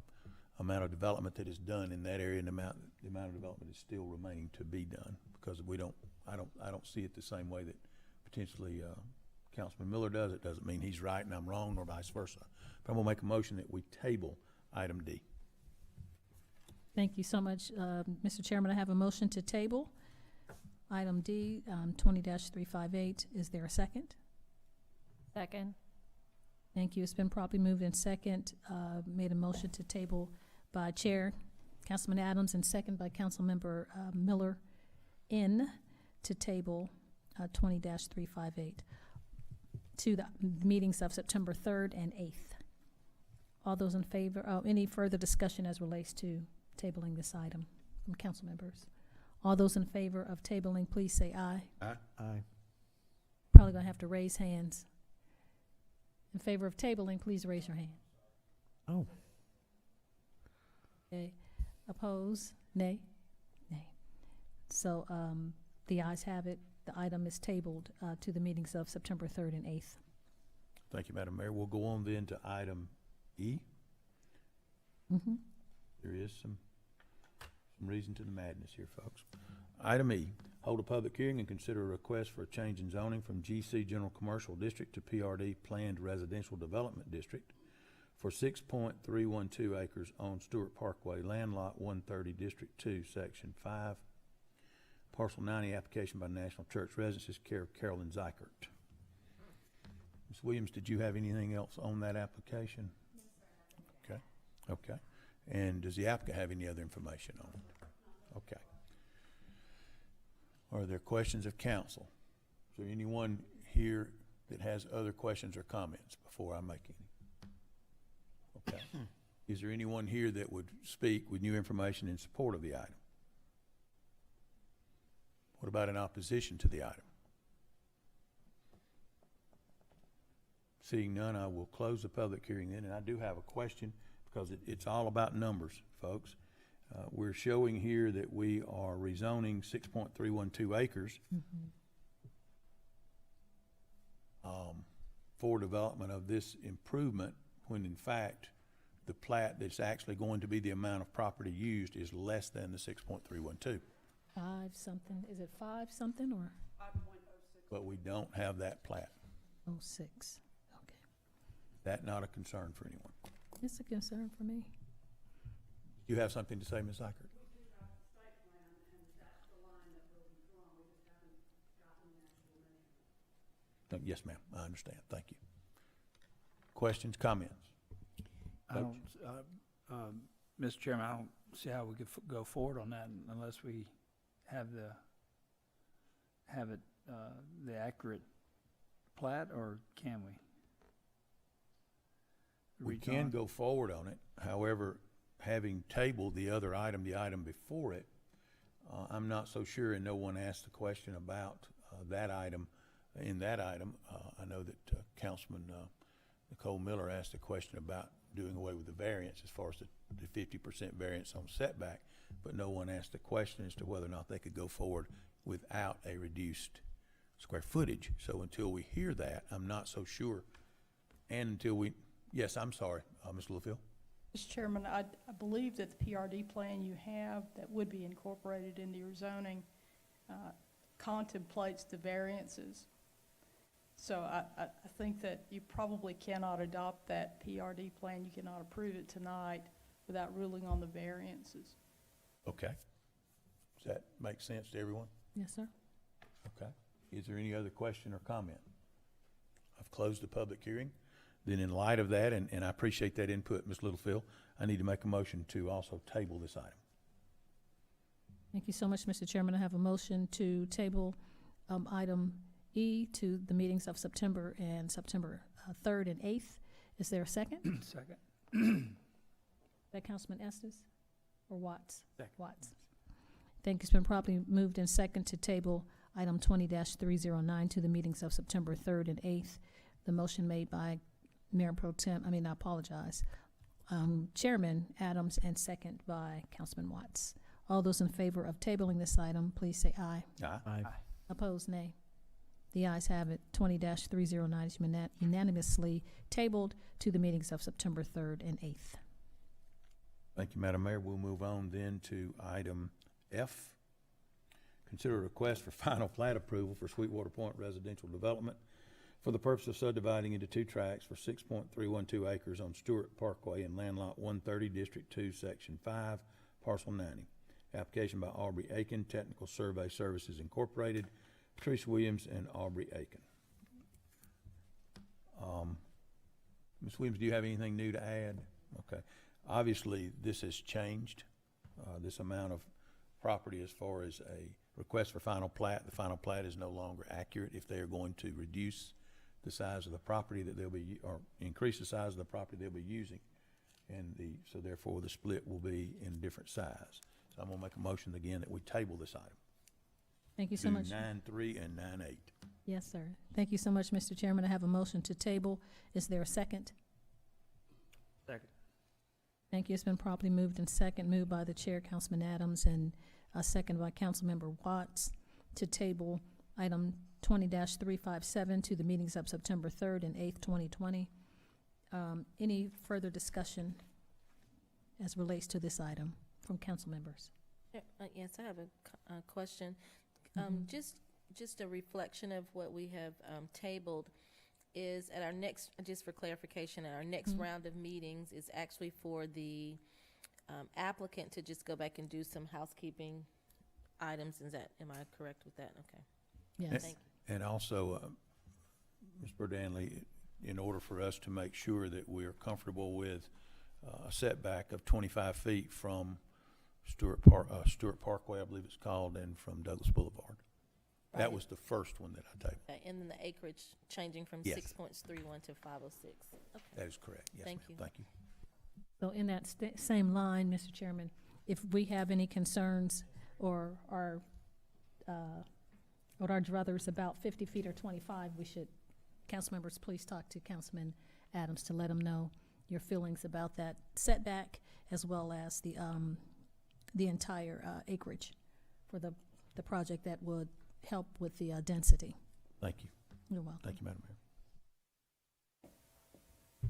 amount of development that is done in that area, and the amount of development is still remaining to be done, because I don't see it the same way that potentially Councilman Miller does. It doesn't mean he's right and I'm wrong, or vice versa. But I'm gonna make a motion that we table item D. Thank you so much, Mr. Chairman. I have a motion to table item D, 20-358. Is there a second? Second. Thank you. It's been properly moved in second. Made a motion to table by Chair Councilman Adams and second by Councilmember Miller to table 20-358 to the meetings of September 3rd and 8th. All those in favor, any further discussion as relates to tabling this item from council members? All those in favor of tabling, please say aye. Aye. Aye. Probably gonna have to raise hands. In favor of tabling, please raise your hand. Oh. Okay. Oppose? Nay? Nay. So, the ayes have it. The item is tabled to the meetings of September 3rd and 8th. Thank you, Madam Mayor. We'll go on then to item E. Mm-hmm. There is some Some reason to the madness here, folks. Item E, hold a public hearing and consider a request for a change in zoning from GC General Commercial District to PRD Planned Residential Development District for 6.312 acres on Stewart Parkway, land lot 130, District 2, Section 5, Parcel 90, application by National Church Residences, care of Carolyn Zikert. Ms. Williams, did you have anything else on that application? Okay, okay. And does the applicant have any other information on it? Okay. Are there questions of council? Is there anyone here that has other questions or comments before I make any? Okay. Is there anyone here that would speak with new information in support of the item? What about in opposition to the item? Seeing none, I will close the public hearing then, and I do have a question because it's all about numbers, folks. We're showing here that we are rezoning 6.312 acres for development of this improvement, when in fact the plat that's actually going to be the amount of property used is less than the 6.312. 5 something, is it 5 something or? 5.06. But we don't have that plat. 06, okay. That not a concern for anyone. It's a concern for me. You have something to say, Ms. Zikert? Yes, ma'am, I understand. Thank you. Questions, comments? I don't, Mr. Chairman, I don't see how we could go forward on that unless we have the accurate plat, or can we? We can go forward on it. However, having tabled the other item, the item before it, I'm not so sure, and no one asked the question about that item. In that item, I know that Councilman Nicole Miller asked a question about doing away with the variance as far as the 50% variance on setback, but no one asked the question as to whether or not they could go forward without a reduced square footage. So until we hear that, I'm not so sure. And until we, yes, I'm sorry, Ms. Littlefield. Mr. Chairman, I believe that the PRD plan you have that would be incorporated into your zoning contemplates the variances. So I think that you probably cannot adopt that PRD plan. You cannot approve it tonight without ruling on the variances. Okay. Does that make sense to everyone? Yes, sir. Okay. Is there any other question or comment? I've closed the public hearing. Then in light of that, and I appreciate that input, Ms. Littlefield, I need to make a motion to also table this item. Thank you so much, Mr. Chairman. I have a motion to table item E to the meetings of September 3rd and 8th. Is there a second? Second. That Councilman Estes or Watts? Second. Watts. Thank you. It's been properly moved and second to table item 20-309 to the meetings of September 3rd and 8th. The motion made by Mayor Pro Tem, I apologize, Chairman Adams, and second by Councilman Watts. All those in favor of tabling this item, please say aye. Aye. Aye. Opposed, nay. The ayes have it. 20-309 is unanimously tabled to the meetings of September 3rd and 8th. Thank you, Madam Mayor. We'll move on then to item F. Consider a request for final plat approval for Sweetwater Point Residential Development for the purpose of subdividing into 2 tracts for 6.312 acres on Stewart Parkway in land lot 130, District 2, Section 5, Parcel 90. Application by Aubrey Aiken, Technical Survey Services Incorporated, Patricia Williams and Aubrey Aiken. Ms. Williams, do you have anything new to add? Okay. Obviously, this has changed, this amount of property as far as a request for final plat. The final plat is no longer accurate if they are going to reduce the size of the property that they'll be, or increase the size of the property they'll be using. And so therefore the split will be in a different size. So I'm gonna make a motion again that we table this item. Thank you so much. 9.3 and 9.8. Yes, sir. Thank you so much, Mr. Chairman. I have a motion to table. Is there a second? Second. Thank you. It's been properly moved and second, moved by the chair, Councilman Adams, and a second by Councilmember Watts to table item 20-357 to the meetings of September 3rd and 8th, 2020. Any further discussion as relates to this item from council members? Yes, I have a question. Just a reflection of what we have tabled is at our next, just for clarification, at our next round of meetings is actually for the applicant to just go back and do some housekeeping items. Am I correct with that? Okay. Yes. Thank you. And also, Ms. Burdanley, in order for us to make sure that we are comfortable with a setback of 25 feet from Stewart Parkway, I believe it's called, and from Douglas Boulevard. That was the first one that I tabled. Okay, and then the acreage changing from Yes. 6.31 to 506. Okay. That is correct. Yes, Thank ma'am. you. Thank you. So in that same line, Mr. Chairman, if we have any concerns or our, what our druthers about 50 feet or 25, we should, council members, please talk to Councilman Adams to let him know your feelings about that setback as well as the entire acreage for the project that would help with the density. Thank you. You're welcome. Thank you, Madam Mayor.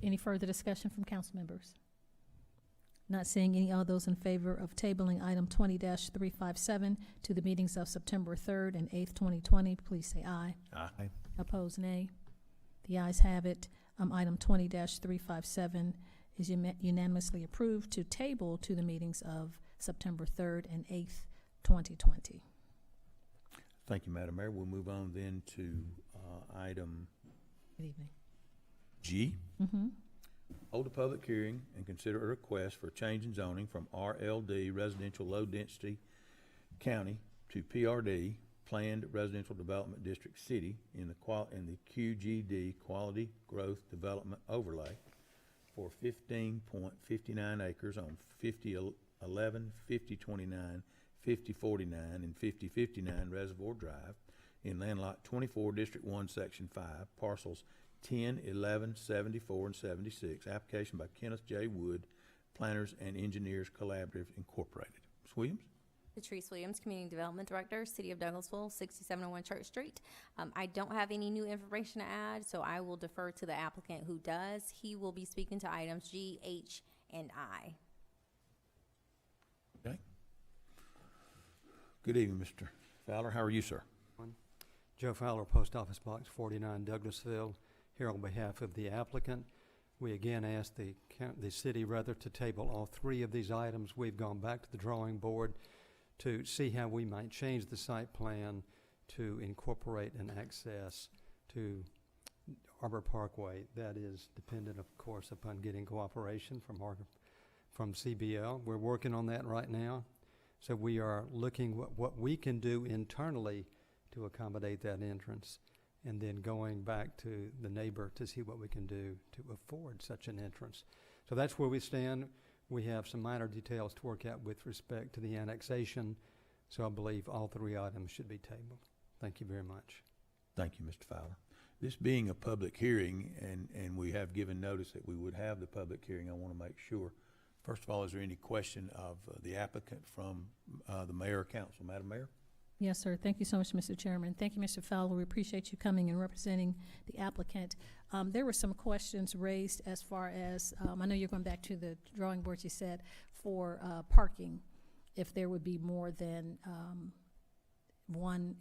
Any further discussion from council members? Not seeing any. All those in favor of tabling item 20-357 to the meetings of September 3rd and 8th, 2020, please say aye. Aye. Opposed, nay. The ayes have it. Item 20-357 is unanimously approved to table to the meetings of September 3rd and 8th, 2020. Thank you, Madam Mayor. We'll move on then to item Good evening. G. Mm-hmm. Hold a public hearing and consider a request for change in zoning from RLD Residential Low Density County to PRD Planned Residential Development District City in the QGD Quality Growth Development Overlay for 15.59 acres on 5011, 5029, 5049, and 5059 Reservoir Drive in land lot 24, District 1, Section 5, parcels 10, 11, 74, and 76. Application by Kenneth J. Wood, Planners and Engineers Collaborative Incorporated. Ms. Williams? Patrice Williams, Community Development Director, City of Douglasville, 6701 Church Street. I don't have any new information to add, so I will defer to the applicant who does. He will be speaking to items G, H, and I. Okay. Good evening, Mr. Fowler. How are you, sir? Joe Fowler, Post Office Box 49, Douglasville, here on behalf of the applicant. We again asked the city to table all three of these items. We've gone back to the drawing board to see how we might change the site plan to incorporate an access to Arbor Parkway. That is dependent, of course, upon getting cooperation from CBL. We're working on that right now. So we are looking what we can do internally to accommodate that entrance, and then going back to the neighbor to see what we can do to afford such an entrance. So that's where we stand. We have some minor details to work out with respect to the annexation, so I believe all three items should be tabled. Thank you very much. Thank you, Mr. Fowler. This being a public hearing, and we have given notice that we would have the public hearing, I want to make sure, first of all, is there any question of the applicant from the mayor or council? Madam Mayor? Yes, sir. Thank you so much, Mr. Chairman. Thank you, Mr. Fowler. We appreciate you coming and representing the applicant. There were some questions raised as far as, I know you're going back to the drawing board, you said, for parking, if there would be more than one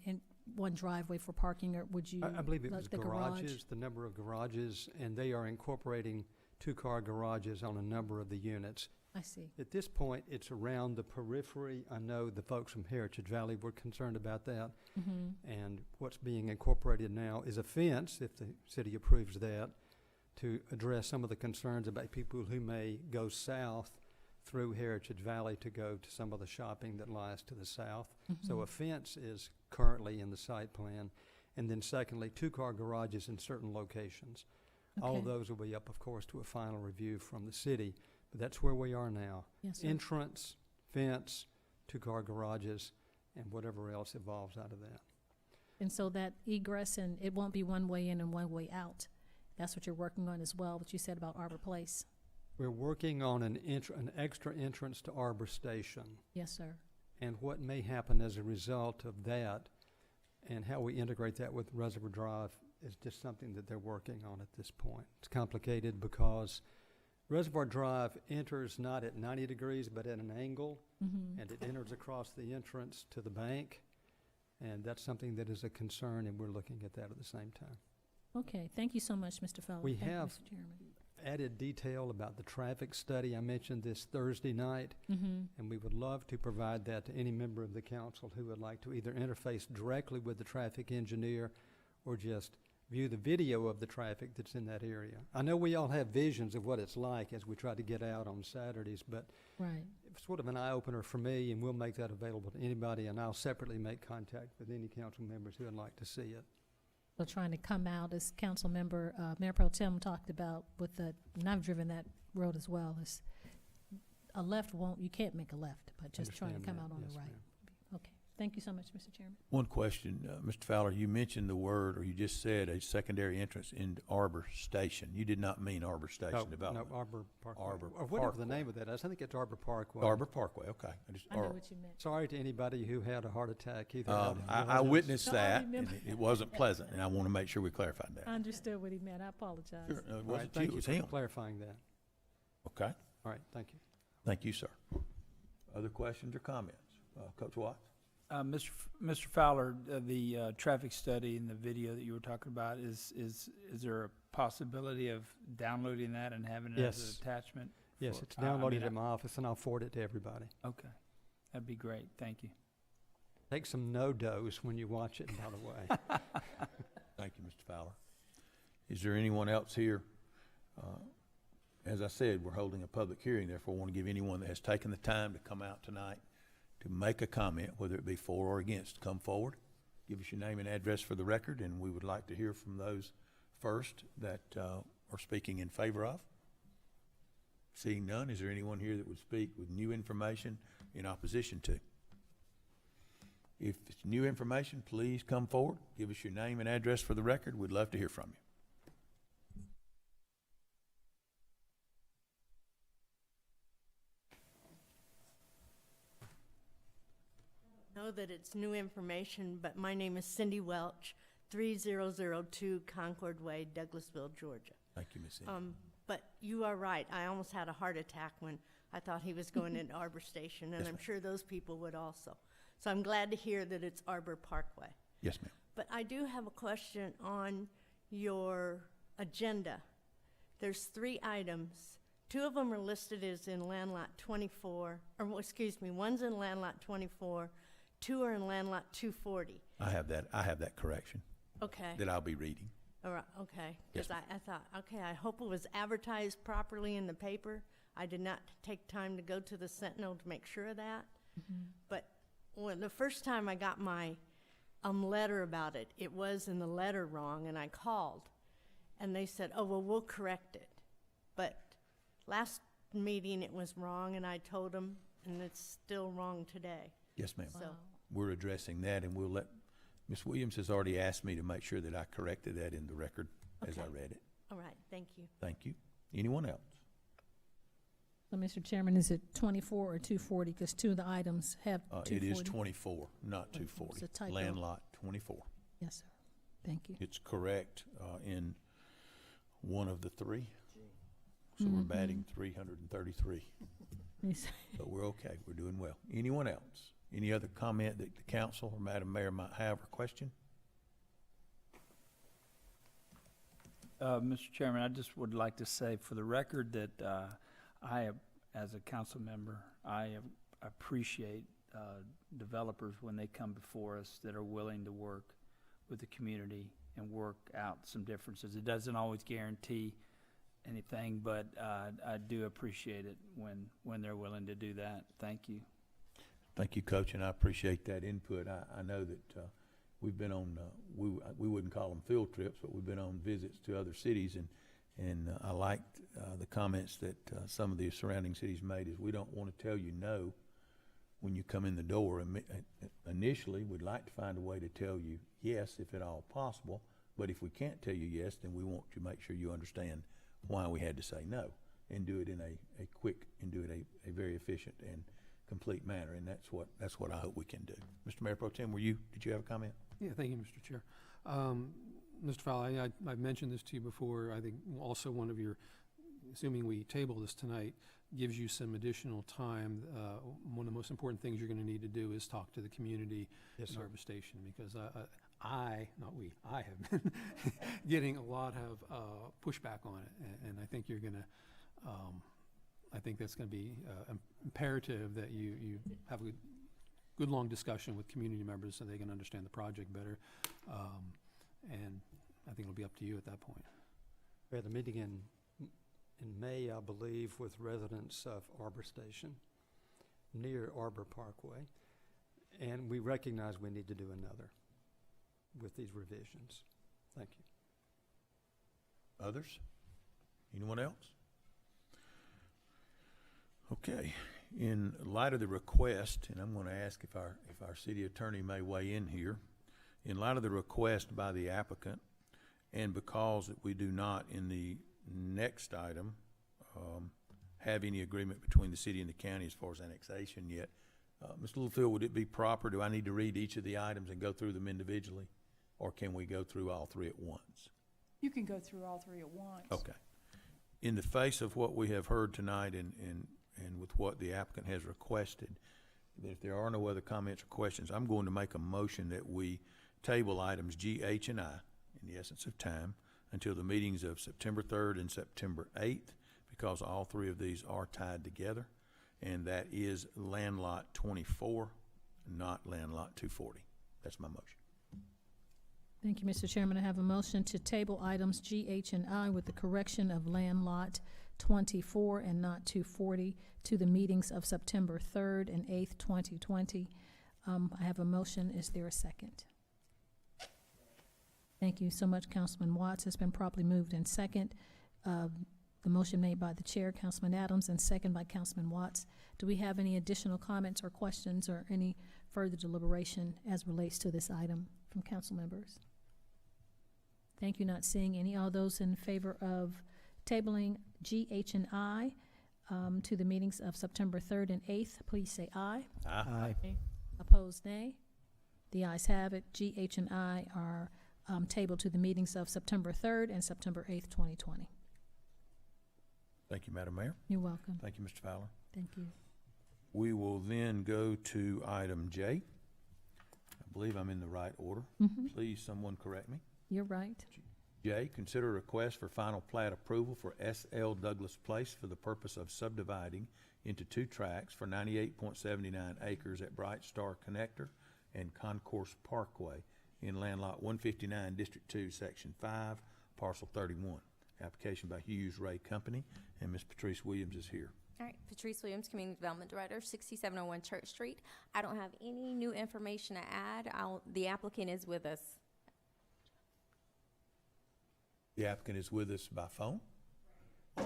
driveway for parking, or would you? I believe it like was the garages, the number of garages, and they are incorporating two-car garages on a number of the units. I see. At this point, it's around the periphery. I know the folks from Heritage Valley were concerned about that. Mm-hmm. And what's being incorporated now is a fence, if the city approves that, to address some of the concerns about people who may go south through Heritage Valley to go to some of the shopping that lies to the south. Mm-hmm. So a fence is currently in the site plan. And then secondly, two-car garages in certain locations. All of Okay. those will be up, of course, to a final review from the city. But that's where we are now. Yes, sir. Entrance, fence, two-car garages, and whatever else evolves out of that. And so that egress, and it won't be one way in and one way out. That's what you're working on as well, what you said about Arbor Place. We're working on an extra entrance to Arbor Station. Yes, sir. And what may happen as a result of that and how we integrate that with Reservoir Drive is just something that they're working on at this point. It's complicated because Reservoir Drive enters not at 90 degrees, but at an angle, and it enters across the entrance to the bank. And that's something that is a concern, and we're looking at that at the same time. Okay, thank you so much, Mr. Fowler. We Thank you, have Mr. Chairman. added detail about the traffic study. I mentioned this Thursday night, and we would love to provide that to any member of the council who would like to either interface directly with the traffic engineer or just view the video of the traffic that's in that area. I know we all have visions of what it's like as we try to get out on Saturdays, but Right. it's sort of an eye-opener for me, and we'll make that available to anybody, and I'll separately make contact with any council members who would like to see it. So trying to come out, as council member, Mayor Pro Tem talked about with the, and I've driven that road as well, is a left you can't make a left, but just trying to Understand come that. out on Yes, the right. ma'am. Okay, thank you so much, Mr. Chairman. One question, Mr. Fowler, you mentioned the word, or you just said a secondary entrance into Arbor Station. You did not mean Arbor Station Development. No, Arbor Parkway. Arbor Or whatever the Parkway. name of that is. I think it's Arbor Parkway. Arbor Parkway, okay. I know what you meant. Sorry to anybody who had a heart attack either. out in I Georgia. witnessed No, I that, and remember. it wasn't pleasant, and I want to make sure we clarified that. I understood what he meant. I apologize. Sure, no, it All right, wasn't you, thank it you was for him. clarifying that. Okay, All right, thank you. thank you, sir. Other questions or comments? Coach Watts? Mr. Fowler, the traffic study and the video that you were talking about, is there a possibility of downloading that and having it as Yes. an attachment? Yes, for- it's I downloaded mean, at my office, and I'll forward it to everybody. Okay, that'd be great, thank you. Take some no-dos when you watch it, by the way. Thank you, Mr. Fowler. Is there anyone else here? As I said, we're holding a public hearing, therefore I want to give anyone that has taken the time to come out tonight to make a comment, whether it be for or against, come forward. Give us your name and address for the record, and we would like to hear from those first that are speaking in favor of. Seeing none, is there anyone here that would speak with new information in opposition to? If it's new information, please come forward. Give us your name and address for the record. We'd love to hear from you. Know that it's new information, but my name is Cindy Welch, 3002 Concord Way, Douglasville, Georgia. Thank you, Ms. Cindy. But you are right. I almost had a heart attack when I thought he was going into Arbor Station, and Yes, I'm ma'am. sure those people would also. So I'm glad to hear that it's Arbor Parkway. Yes, ma'am. But I do have a question on your agenda. There's 3 items. 2 of them are listed as in Land Lot 24, or well, excuse me, one's in Land Lot 24, 2 are in Land Lot 240. I have that correction Okay. that I'll be reading. All right, okay. Yes, Because I thought, okay, I hope it was advertised properly in the paper. I did not take time to go to the Sentinel to make sure of that. But when the first time I got my letter about it, it was in the letter wrong, and I called. And they said, oh, well, we'll correct it. But last meeting, it was wrong, and I told them, and it's still wrong today. Yes, ma'am. So, We're addressing that, and we'll let, Ms. Williams has already asked me to make sure that I corrected that in the record as I Okay. read it. all right, thank you. Thank you. Anyone else? So, Mr. Chairman, is it 24 or 240? Because 2 of the items have It 240. is 24, not 240. It's a typo. Land lot 24. Yes, sir. Thank you. It's correct in one of the 3. So we're batting 333. Yes. But we're okay. We're doing well. Anyone else? Any other comment that the council or Madam Mayor might have or question? Mr. Chairman, I just would like to say for the record that I have, as a council member, I appreciate developers when they come before us that are willing to work with the community and work out some differences. It doesn't always guarantee anything, but I do appreciate it when they're willing to do that. Thank you. Thank you, Coach, and I appreciate that input. I know that we've been on, we wouldn't call them field trips, but we've been on visits to other cities, and I liked the comments that some of the surrounding cities made, is we don't want to tell you no when you come in the door. Initially, we'd like to find a way to tell you yes, if at all possible, but if we can't tell you yes, then we want to make sure you understand why we had to say no, and do it in a quick, and do it a very efficient and complete manner, and that's what I hope we can do. Mr. Mayor Pro Tem, did you have a comment? Yeah, thank you, Mr. Chair. Mr. Fowler, I've mentioned this to you before. I think also one of your assuming we table this tonight, gives you some additional time. One of the most important things you're gonna need to do is talk to the community Yes, in sir. Arbor Station, because I have been getting a lot of pushback on it, and I think you're gonna, I think that's gonna be imperative that you have a good long discussion with community members so they can understand the project better. And I think it'll be up to you at that point. We had a meeting in May, I believe, with residents of Arbor Station, near Arbor Parkway, and we recognize we need to do another with these revisions. Thank you. Others? Anyone else? Okay. In light of the request, and I'm going to ask if our city attorney may weigh in here, in light of the request by the applicant, and because we do not in the next item have any agreement between the city and the county as far as annexation yet, Mr. Littlefield, would it be proper, do I need to read each of the items and go through them individually, or can we go through all three at once? You can go through all three at once. Okay. In the face of what we have heard tonight and with what the applicant has requested, if there are no other comments or questions, I'm going to make a motion that we table items G, H, and I, in the essence of time, until the meetings of September 3rd and September 8th, because all three of these are tied together, and that is land lot 24, not land lot 240. That's my motion. Thank you, Mr. Chairman. I have a motion to table items G, H, and I with the correction of land lot 24 and not 240 to the meetings of September 3rd and 8th, 2020. I have a motion. Is there a second? Thank you so much, Councilman Watts. It's been properly moved in second. The motion made by the chair, Councilman Adams, and second by Councilman Watts. Do we have any additional comments or questions or any further deliberation as relates to this item from council members? Thank you. Not seeing any. All those in favor of tabling G, H, and I to the meetings of September 3rd and 8th, please say aye. Aye. Opposed, nay. The ayes have it. G, H, and I are tabled to the meetings of September 3rd and September 8th, 2020. Thank you, Madam Mayor. You're welcome. Thank you, Mr. Fowler. Thank you. We will then go to item J. I believe I'm in the right order. Please, someone correct me. You're right. J, consider a request for final plat approval for S.L. Douglas Place for the purpose of subdividing into two tracts for 98.79 acres at Bright Star Connector and Concourse Parkway in land lot 159, District 2, Section 5, Parcel 31. Application by Hughes Ray Company, and Ms. Patrice Williams is here. All right, Patrice Williams, Community Development Director, 6701 Church Street. I don't have any new information to add. The applicant is with us. The applicant is with us by phone. The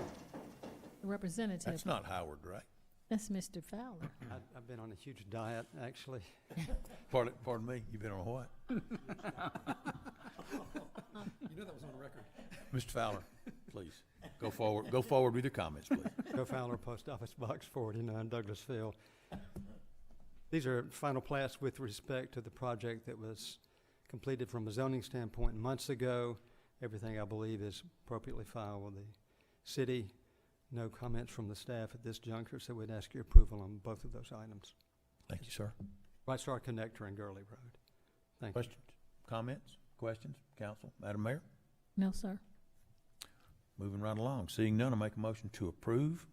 representative. That's not Howard, right? That's Mr. Fowler. I've been on a huge diet, actually. Pardon me, you've been on what? You know that was on the record. Mr. Fowler, please, go forward with your comments, please. Joe Fowler, Post Office Box 49, Douglasville. These are final plats with respect to the project that was completed from a zoning standpoint months ago. Everything, I believe, is appropriately filed with the city. No comments from the staff at this juncture, so we'd ask your approval on both of those items. Thank you, sir. Bright Star Connector and Gurley Road. Thank you. Questions, comments, questions, council, Madam Mayor? No, sir. Moving right along. Seeing none, I make a motion to approve.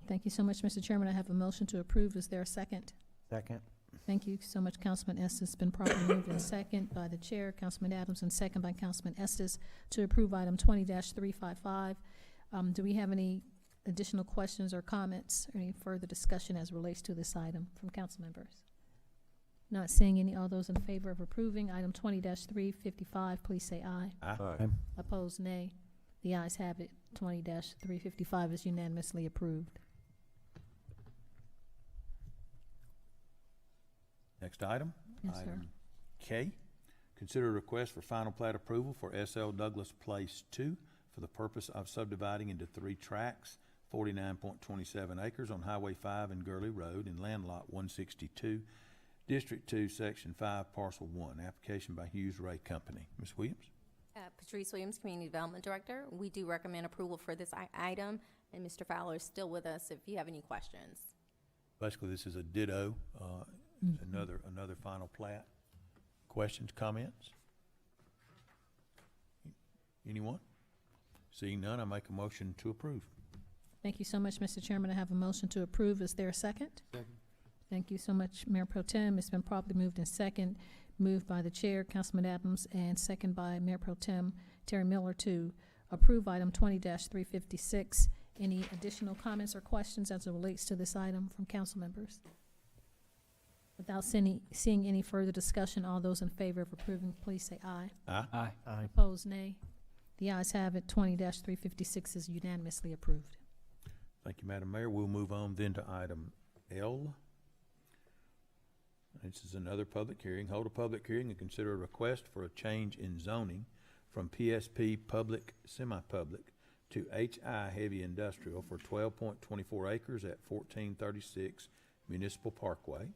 Thank you so much, Mr. Chairman. I have a motion to approve. Is there a second? Second. Thank you so much, Councilman Estes. It's been properly moved in second by the chair, Councilman Adams, and second by Councilman Estes to approve item 20-355. Do we have any additional questions or comments or any further discussion as relates to this item from council members? Not seeing any. All those in favor of approving item 20-355, please say aye. Aye. Opposed, nay. The ayes have it. 20-355 is unanimously approved. Next item. Yes, sir. Item K, consider a request for final plat approval for S.L. Douglas Place 2 for the purpose of subdividing into three tracts, 49.27 acres on Highway 5 and Gurley Road in land lot 162, District 2, Section 5, Parcel 1. Application by Hughes Ray Company. Ms. Williams? Patrice Williams, Community Development Director. We do recommend approval for this item, and Mr. Fowler is still with us if you have any questions. Basically, this is a ditto, another final plat. Questions, comments? Anyone? Seeing none, I make a motion to approve. Thank you so much, Mr. Chairman. I have a motion to approve. Is there a second? Second. Thank you so much, Mayor Pro Tem. It's been properly moved in second, moved by the chair, Councilman Adams, and second by Mayor Pro Tem Terry Miller to approve item 20-356. Any additional comments or questions as it relates to this item from council members? Without seeing any further discussion, all those in favor of approving, please say aye. Aye. Aye. Aye. Opposed, nay. The ayes have it. 20-356 is unanimously approved. Thank you, Madam Mayor. We'll move on then to item L. This is another public hearing. Hold a public hearing and consider a request for a change in zoning from PSP public semi-public to HI heavy industrial for 12.24 acres at 1436 Municipal Parkway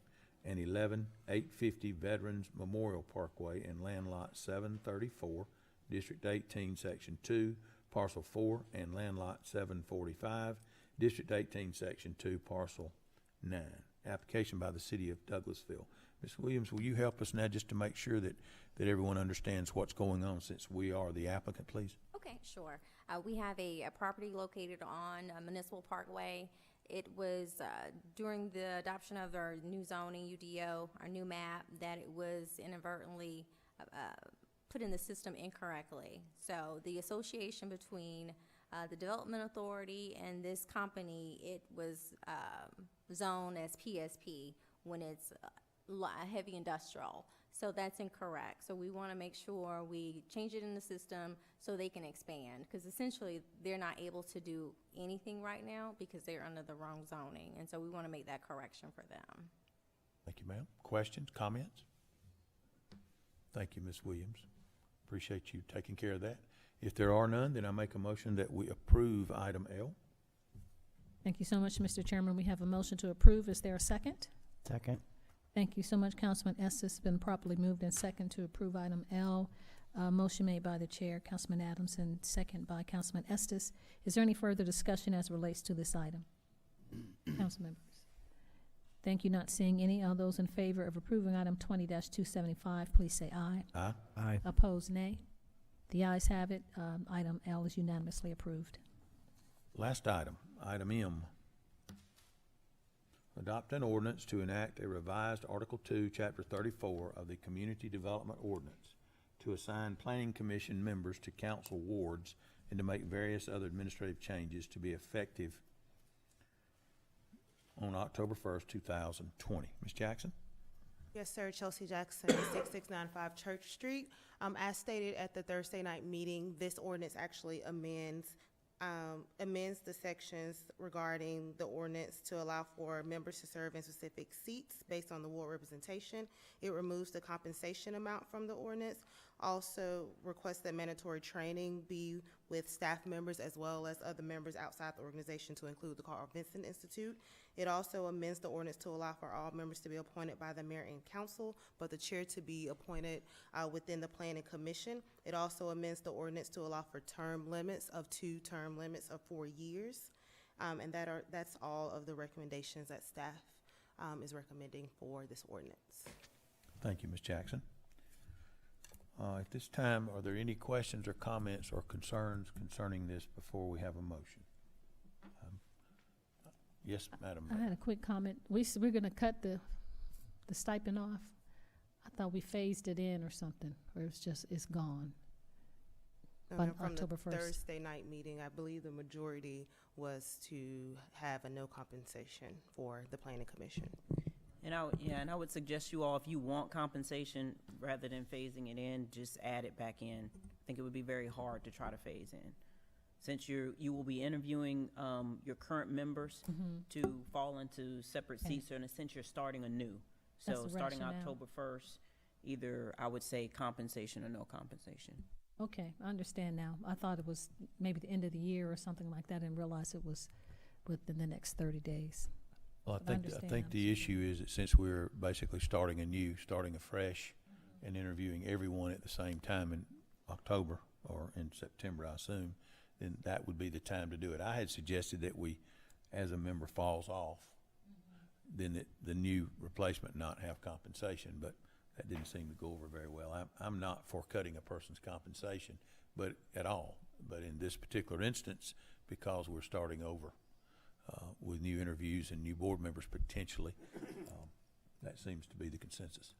and 11850 Veterans Memorial Parkway and land lot 734, District 18, Section 2, Parcel 4, and land lot 745, District 18, Section 2, Parcel 9. Application by the City of Douglasville. Ms. Williams, will you help us now just to make sure that everyone understands what's going on since we are the applicant, please? Okay, sure. We have a property located on Municipal Parkway. It was during the adoption of our new zoning, UDO, our new map, that it was inadvertently put in the system incorrectly. So the association between the Development Authority and this company, it was zoned as PSP when it's heavy industrial. So that's incorrect. So we want to make sure we change it in the system so they can expand, because essentially they're not able to do anything right now because they're under the wrong zoning. And so we want to make that correction for them. Thank you, ma'am. Questions, comments? Thank you, Ms. Williams. Appreciate you taking care of that. If there are none, then I make a motion that we approve item L. Thank you so much, Mr. Chairman. We have a motion to approve. Is there a second? Second. Thank you so much, Councilman Estes. It's been properly moved and second to approve item L. Motion made by the chair, Councilman Adams, and second by Councilman Estes. Is there any further discussion as it relates to this item? Council members. Thank you. Not seeing any. All those in favor of approving item 20-275, please say aye. Aye. Aye. Opposed, nay. The ayes have it. Item L is unanimously approved. Last item, item M. Adopt an ordinance to enact a revised Article 2, Chapter 34 of the Community Development Ordinance to assign Planning Commission members to council wards and to make various other administrative changes to be effective on October 1st, 2020. Ms. Jackson? Yes, sir. Chelsea Jackson, 6695 Church Street. As stated at the Thursday night meeting, this ordinance actually amends the sections regarding the ordinance to allow for members to serve in specific seats based on the ward representation. It removes the compensation amount from the ordinance. Also requests that mandatory training be with staff members as well as other members outside the organization, to include the Carl Vinson Institute. It also amends the ordinance to allow for all members to be appointed by the mayor and council, but the chair to be appointed within the planning commission. It also amends the ordinance to allow for term limits of 2 term limits of 4 years. And that's all of the recommendations that staff is recommending for this ordinance. Thank you, Ms. Jackson. At this time, are there any questions or comments or concerns concerning this before we have a motion? Yes, Madam I Mayor. had a quick comment. We're going to cut the stipend off. I thought we phased it in or something, or it's gone. By From October the 1st. Thursday night meeting, I believe the majority was to have a no compensation for the planning commission. And I would suggest you all, if you want compensation, rather than phasing it in, just add it back in. I think it would be very hard to try to phase in. Since you will be interviewing your current members to fall into separate seats, so in a sense you're starting anew. That's So the starting rationale. October 1st, either I would say compensation or no compensation. Okay, I understand now. I thought it was maybe the end of the year or something like that, and realized it was within the next 30 days. Well, But I understand think now. the issue is that since we're basically starting anew, starting afresh, and interviewing everyone at the same time in October, or in September, I assume, then that would be the time to do it. I had suggested that we, as a member falls off, then the new replacement not have compensation, but that didn't seem to go over very well. I'm not for cutting a person's compensation, but at all. But in this particular instance, because we're starting over with new interviews and new board members potentially, that seems to be the consensus.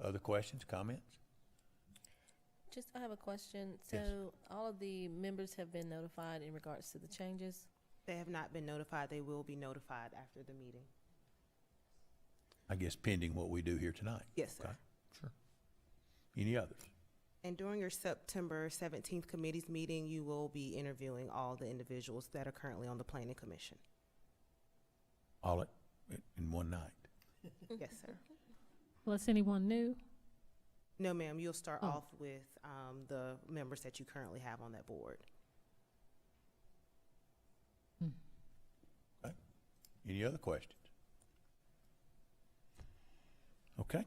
Other questions, comments? Just, I have a question. So Yes. all of the members have been notified in regards to the changes? They have not been notified. They will be notified after the meeting. I guess pending what we do here tonight. Yes, sir. Okay, sure. Any others? And during your September 17th committee's meeting, you will be interviewing all the individuals that are currently on the planning commission. All in one night? Yes, sir. Was anyone new? No, ma'am, you'll start Oh. off with the members that you currently have on that board. Okay. Any other questions? Okay.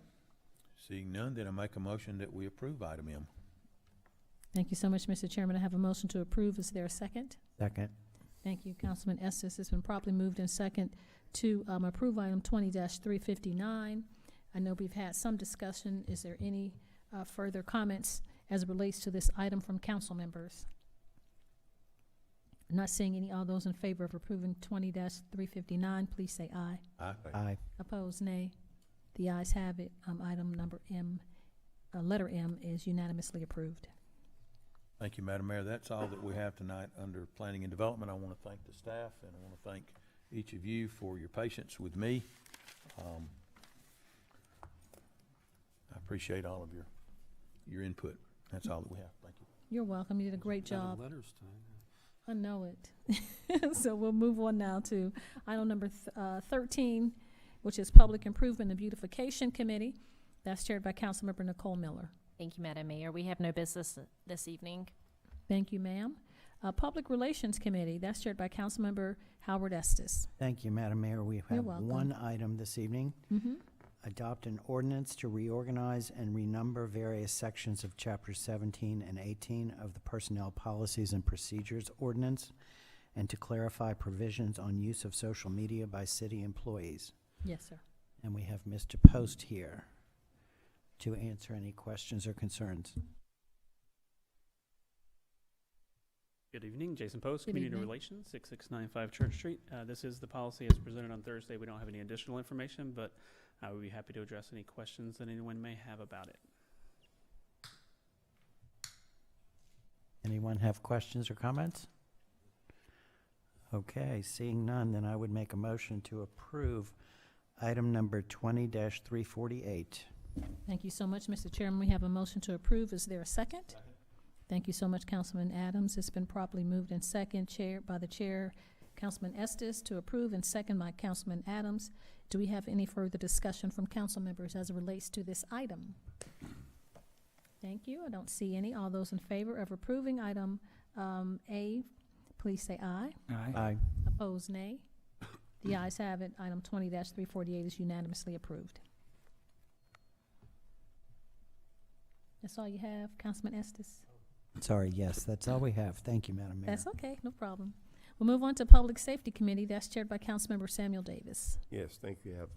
Seeing none, then I make a motion that we approve item M. Thank you so much, Mr. Chairman. I have a motion to approve. Is there a second? Second. Thank you, Councilman Estes. It's been properly moved in second to approve item 20-359. I know we've had some discussion. Is there any further comments as it relates to this item from council members? Not seeing any. All those in favor of approving 20-359, please say aye. Aye. Aye. Opposed, nay. The ayes have it. Item number M, letter M, is unanimously approved. Thank you, Madam Mayor. That's all that we have tonight under Planning and Development. I want to thank the staff, and I want to thank each of you for your patience with me. I appreciate all of your input. That's all that we have. Thank you. You're welcome. You did a great job. Letters tonight. I know it. So we'll move on now to item number 13, which is Public Improvement and Beautification Committee. That's chaired by Councilmember Nicole Miller. Thank you, Madam Mayor. We have no business this evening. Thank you, ma'am. Public Relations Committee, that's chaired by Councilmember Howard Estes. Thank you, Madam Mayor. We You're have welcome. one item this evening. Mm-hmm. Adopt an ordinance to reorganize and renumber various sections of Chapter 17 and 18 of the Personnel Policies and Procedures Ordinance, and to clarify provisions on use of social media by city employees. Yes, sir. And we have Mr. Post here to answer any questions or concerns. Good evening, Jason Post, Good Community evening. Relations, 6695 Church Street. This is the policy as presented on Thursday. We don't have any additional information, but I would be happy to address any questions that anyone may have about it. Anyone have questions or comments? Okay, seeing none, then I would make a motion to approve item number 20-348. Thank you so much, Mr. Chairman. We have a motion to approve. Is there a second? Thank you so much, Councilman Adams. It's been properly moved in second, chaired by the chair, Councilman Estes, to approve, and second by Councilman Adams. Do we have any further discussion from council members as it relates to this item? Thank you. I don't see any. All those in favor of approving item A, please say aye. Aye. Opposed, nay. The ayes have it. Item 20-348 is unanimously approved. That's all you have, Councilman Estes? Sorry, yes, that's all we have. Thank you, Madam Mayor. That's okay, no problem. We'll move on to Public Safety Committee. That's chaired by Councilmember Samuel Davis. Yes, thank you. I have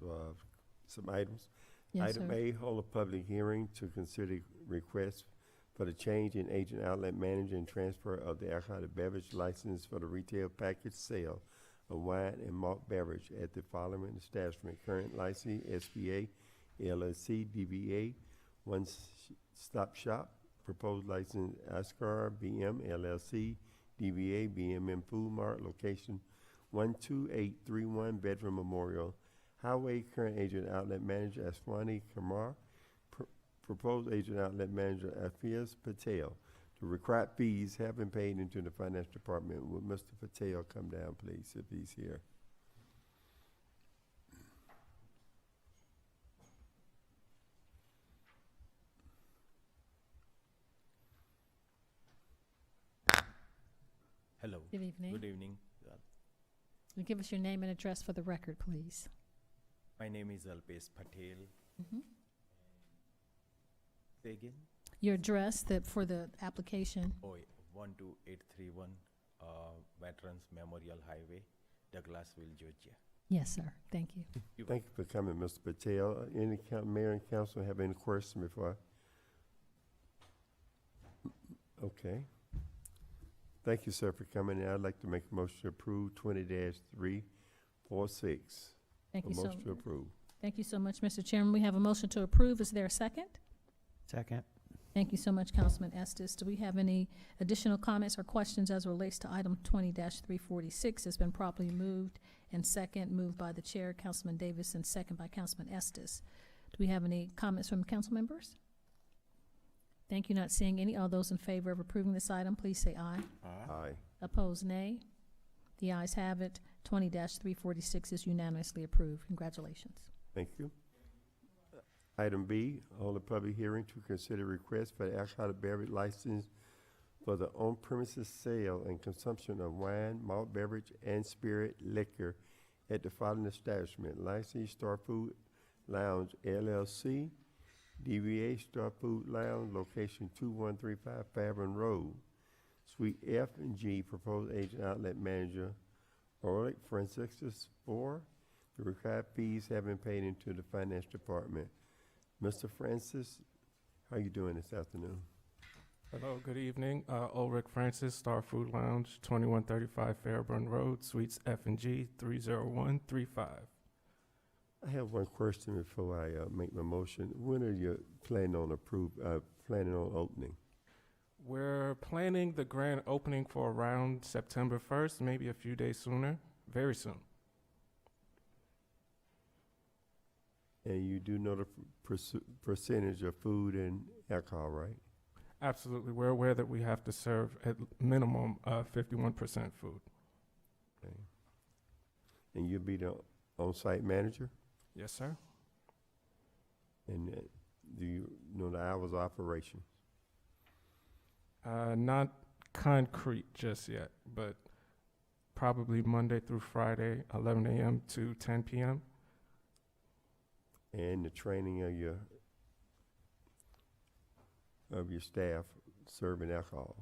some items. Yes, Item sir. A, hold a public hearing to consider request for the change in agent outlet manager and transfer of the alcoholic beverage license for the retail package sale of wine and malt beverage at the following establishment. Current licensee, SBA, LLC, DBA, One Stop Shop. Proposed license, Ascar BM, LLC, DBA, BMM Food Mart, location 12831 Bedford Memorial Highway. Current agent outlet manager, Aswani Kamar. Proposed agent outlet manager, Afias Patel. The required fees have been paid into the finance department. Will Mr. Patel come down, please, if he's here? Hello. Good evening. Good evening. Will you give us your name and address for the record, please? My name is Alpesh Patel. Mhm. Say again? your address for the application. 12831 Veterans Memorial Highway, Douglasville, Georgia. Yes, sir. Thank you. Thank you for coming, Mr. Patel. Any mayor and council have any questions before? Okay. Thank you, sir, for coming. And I'd like to make a motion to approve 20-346. Thank you so Motion to approve. Thank you so much, Mr. Chairman. We have a motion to approve. Is there a second? Second. Thank you so much, Councilman Estes. Do we have any additional comments or questions as relates to item 20-346? It's been properly moved and moved by the chair, Councilman Davis, and second by Councilman Estes. Do we have any comments from council members? Thank you. Not seeing any. All those in favor of approving this item, please say aye. Aye. Opposed, nay. The ayes have it. 20-346 is unanimously approved. Congratulations. Thank you. Item B, hold a public hearing to consider request for the alcoholic beverage license for the on-premises sale and consumption of wine, malt beverage, and spirit liquor at the following establishment: Licensee Star Food Lounge LLC, DBA Star Food Lounge, location 2135 Fairburn Road, Suite F and G, proposed agent outlet manager Orlick Franciscus 4. The required fees have been paid into the finance department. Mr. Francis, how you doing this afternoon? Hello, good evening. Ulrich Francis, Star Food Lounge, 2135 Fairburn Road, Suites F and G, 30135. I have one question before I make my motion. When are you planning on opening? We're planning the grand opening for around September 1st, maybe a few days sooner, very soon. And you do know the percentage of food and alcohol, right? Absolutely. We're aware that we have to serve at minimum 51% food. Okay. And you'll be the on-site manager? Yes, sir. And do you know the hours of operation? Not concrete just yet, but probably Monday through Friday, 11 a.m. to 10 p.m. And the training of your staff serving alcohol?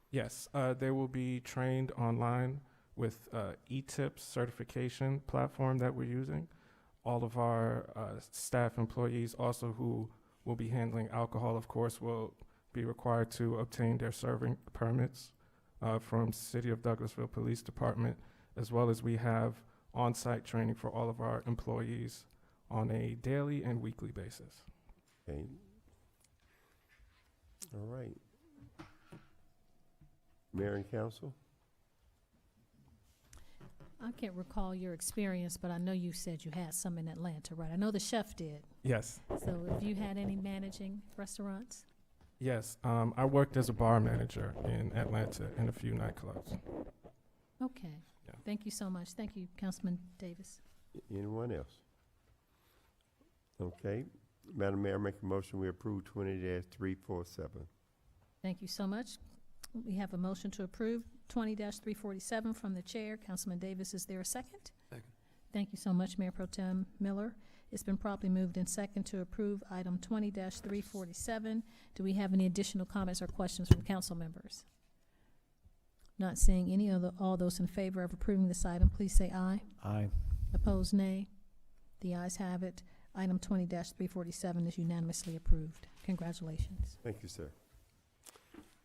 Yes, they will be trained online with eTips certification platform that we're using. All of our staff employees also who will be handling alcohol, of course, will be required to obtain their serving permits from City of Douglasville Police Department, as well as we have on-site training for all of our employees on a daily and weekly basis. Okay. All right. Mayor and council? I can't recall your experience, but I know you said you had some in Atlanta, right? I know the chef did. Yes. So have you had any managing restaurants? Yes, I worked as a bar manager in Atlanta in a few nightclubs. Okay. Yeah. Thank you so much. Thank you, Councilman Davis. Anyone else? Okay. Madam Mayor, make a motion we approve 20-347. Thank you so much. We have a motion to approve 20-347 from the chair, Councilman Davis. Is there a second? Second. Thank you so much, Mayor Pro Tem Miller. It's been properly moved in second to approve item 20-347. Do we have any additional comments or questions from council members? Not seeing any of all those in favor of approving this item, please say aye. Aye. Opposed, nay. The ayes have it. Item 20-347 is unanimously approved. Congratulations. Thank you, sir.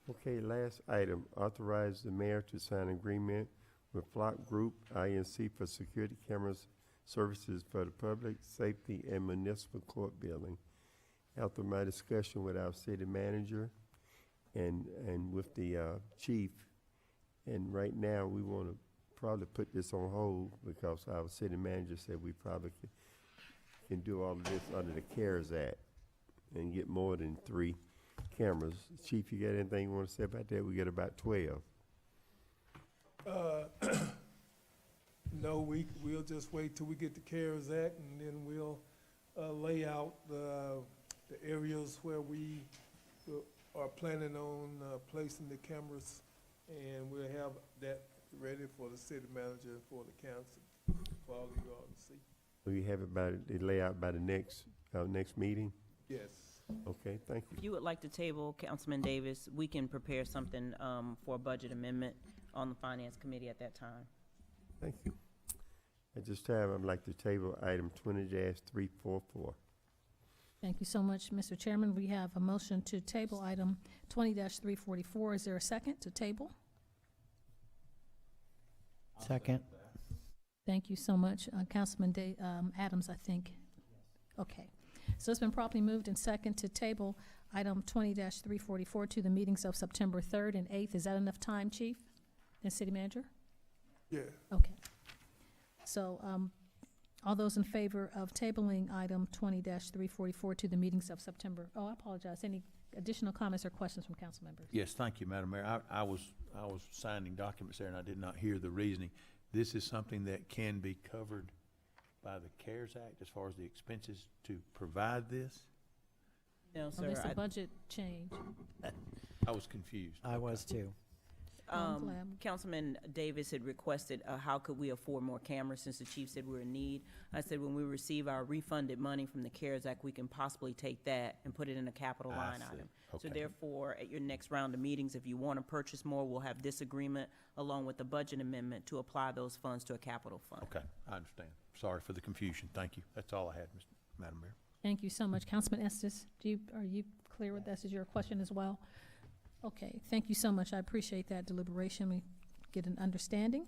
Okay, last item, authorize the mayor to sign agreement with Flock Group Inc. for security cameras services for the public safety and municipal court building. After my discussion with our city manager and with the chief, and right now we want to probably put this on hold because our city manager said we probably can do all of this under the CARES Act and get more than 3 cameras. Chief, you got anything you want to say about that? We got about 12. No, we'll just wait till we get the CARES Act, and then we'll lay out the areas where we are planning on placing the cameras, and we'll have that ready for the city manager and for the council, for all you all to see. Will you have it by the layout by the next meeting? Yes. Okay, thank you. If you would like to table, Councilman Davis, we can prepare something for a budget amendment on the Finance Committee at that time. Thank you. At this time, I'd like to table item 20-344. Thank you so much, Mr. Chairman. We have a motion to table item 20-344. Is there a second to table? Second. Thank you so much, Councilman Adams, I think. Okay. So it's been properly moved and second to table item 20-344 to the meetings of September 3rd and 8th. Is that enough time, Chief and City Manager? Yeah. Okay. So, all those in favor of tabling item 20-344 to the meetings of September, I apologize, any additional comments or questions from council members? Yes, thank you, Madam Mayor. I was signing documents there and I did not hear the reasoning. This is something that can be covered by the CARES Act as far as the expenses to provide this? No, Oh, sir. there's a budget change. I was confused. I was too. I'm glad. Councilman Davis had requested, how could we afford more cameras since the chief said we're in need? I said, when we receive our refunded money from the CARES Act, we can possibly take that and put it in a capital I line see. item. Okay. So therefore, at your next round of meetings, if you want to purchase more, we'll have this agreement along with the budget amendment to apply those funds to a capital fund. Okay, I understand. Sorry for the confusion. Thank you. That's all I had, Madam Mayor. Thank you so much. Councilman Estes, are you clear with this? Is your question as well? Okay, thank you so much. I appreciate that deliberation. We get an understanding.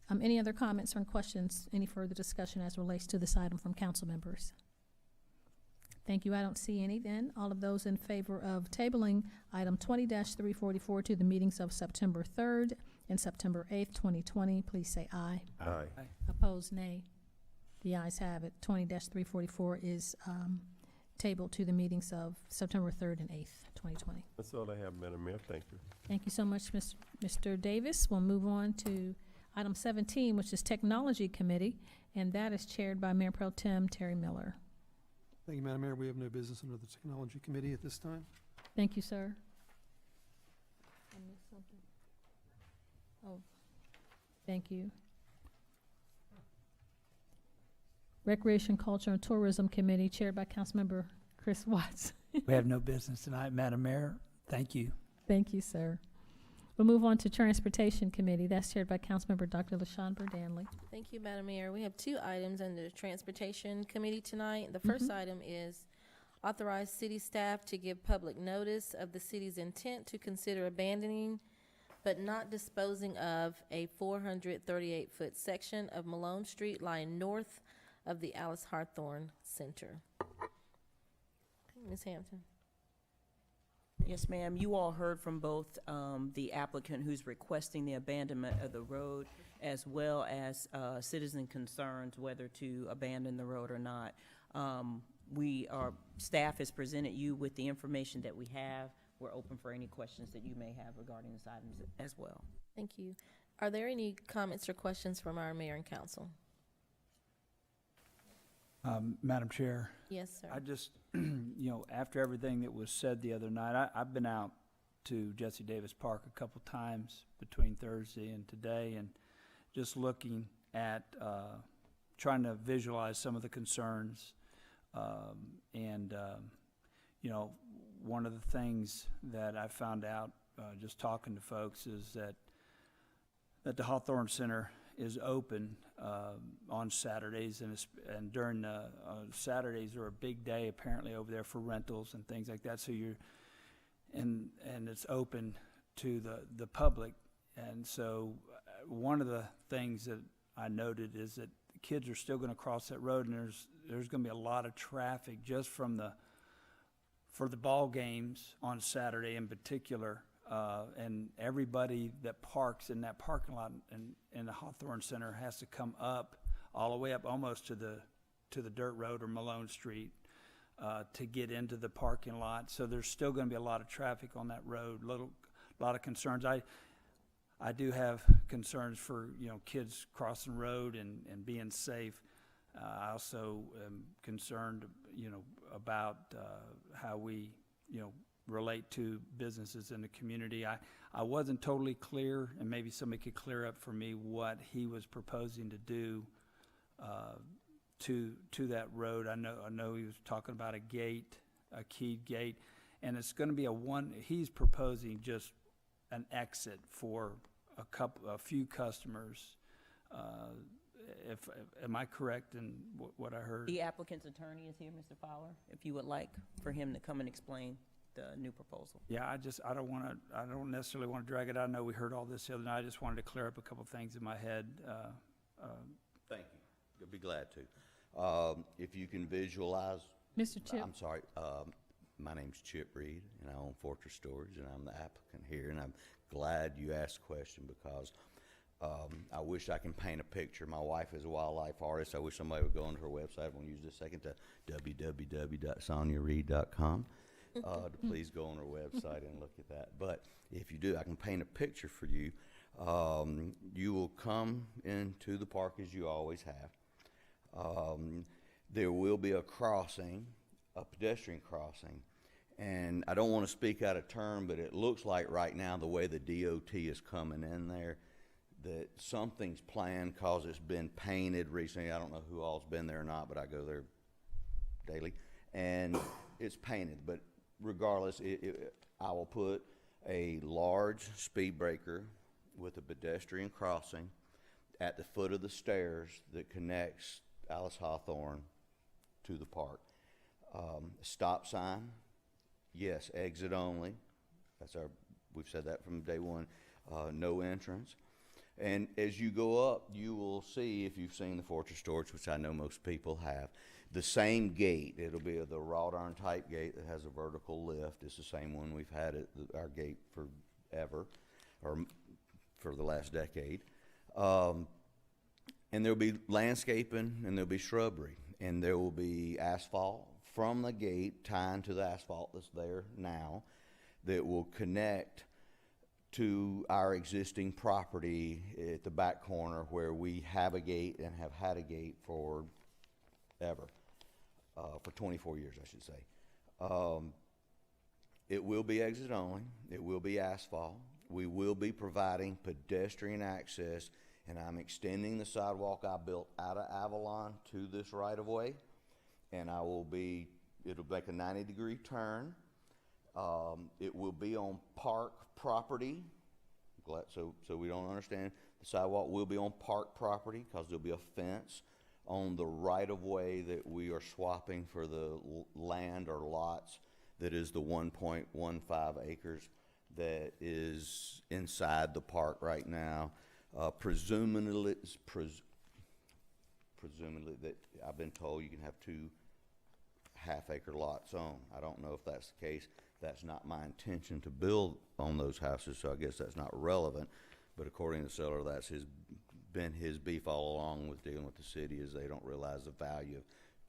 Any other comments or questions, any further discussion as relates to this item from council members? Thank you. I don't see any then. All of those in favor of tabling item 20-344 to the meetings of September 3rd and September 8th, 2020, please say aye. Aye. Opposed, nay. The ayes have it. 20-344 is tabled to the meetings of September 3rd and 8th, 2020. That's all I have, Madam Mayor. Thank you. Thank you so much, Mr. Davis. We'll move on to item 17, which is Technology Committee, and that is chaired by Mayor Pro Tem Terry Miller. Thank you, Madam Mayor. We have no business under the Technology Committee at this time. Thank you, sir. I missed something. Oh, thank you. Recreation, Culture, and Tourism Committee, chaired by Councilmember Chris Watts. We have no business tonight, Madam Mayor. Thank you. Thank you, sir. We'll move on to Transportation Committee. That's chaired by Councilmember Dr. LaShawn Burdanley. Thank you, Madam Mayor. We have two items under the Transportation Committee tonight. The first item is authorize city staff to give public notice of the city's intent to consider abandoning but not disposing of a 438-foot section of Malone Street lying north of the Alice Hawthorne Center. Ms. Hampton. Yes, ma'am. You all heard from both the applicant who's requesting the abandonment of the road as well as citizen concerns whether to abandon the road or not. Staff has presented you with the information that we have. We're open for any questions that you may have regarding this item as well. Thank you. Are there any comments or questions from our mayor and council? Madam Chair, Yes, sir. I just, after everything that was said the other night, I've been out to Jesse Davis Park a couple times between Thursday and today, and just looking at trying to visualize some of the concerns. One of the things that I found out just talking to folks is that the Hawthorne Center is open on Saturdays, and during Saturdays are a big day apparently over there for rentals and things like that. So and it's open to the public, and so one of the things that I noted is that the kids are still going to cross that road, and there's going to be a lot of traffic just for the ball games on Saturday in particular. And everybody that parks in that parking lot in the Hawthorne Center has to come up all the way up almost to the dirt road or Malone Street to get into the parking lot. So there's still going to be a lot of traffic on that road. A lot of concerns. I do have concerns for kids crossing the road and being safe. I also am concerned about how we relate to businesses in the community. I wasn't totally clear, and maybe somebody could clear up for me what he was proposing to do to that road. I know he was talking about a gate a keyed gate. And it's gonna be he's proposing just an exit for a few customers. Am I correct in what I heard? The applicant's attorney is here, Mr. Fowler, if you would like for him to come and explain the new proposal. Yeah, I don't necessarily want to drag it out. I know we heard all this the other night. I just wanted to clear up a couple things in my head. Thank you. I'd be glad to. If you can visualize. Mr. Chip. I'm sorry. My name's Chip Reed, and I own Fortress Storage, and I'm the applicant here. And I'm glad you asked the question because I wish I can paint a picture. My wife is a wildlife artist. I wish somebody would go onto her website. I'm going to use this second to www.soniareed.com. To please go on our website and look at that. But if you do, I can paint a picture for you. You will come into the park as you always have. There will be a crossing, a pedestrian crossing. And I don't want to speak out of turn, but it looks like right now the way the DOT is coming in there, that something's planned because it's been painted recently. I don't know who all's been there or not, but I go there daily. And it's painted, but regardless, I will put a large speed breaker with a pedestrian crossing at the foot of the stairs that connects Alice Hawthorne to the park. Stop sign, yes, exit only. We've said that from day one. No entrance. And as you go up, you will see, if you've seen the Fortress Storage, which I know most people have, the same gate. It'll be the wrought iron type gate that has a vertical lift. It's the same one we've had at our gate forever, or for the last decade. And there'll be landscaping and there'll be shrubbery. And there will be asphalt from the gate tying to the asphalt that's there now that will connect to our existing property at the back corner where we have a gate and have had a gate for 24 years, I should say. It will be exit only. It will be asphalt. We will be providing pedestrian access, and I'm extending the sidewalk I built out of Avalon to this right-of-way, and it'll make a 90-degree turn. It will be on park property, so we don't understand. The sidewalk will be on park property because there'll be a fence on the right-of-way that we are swapping for the land or lots that is the 1.15 acres that is inside the park right now. Presumably that I've been told you can have 2 half-acre lots on. I don't know if that's the case. That's not my intention to build on those houses, so I guess that's not relevant. But according to the seller, that's been his beef all along with dealing with the city, is they don't realize the value of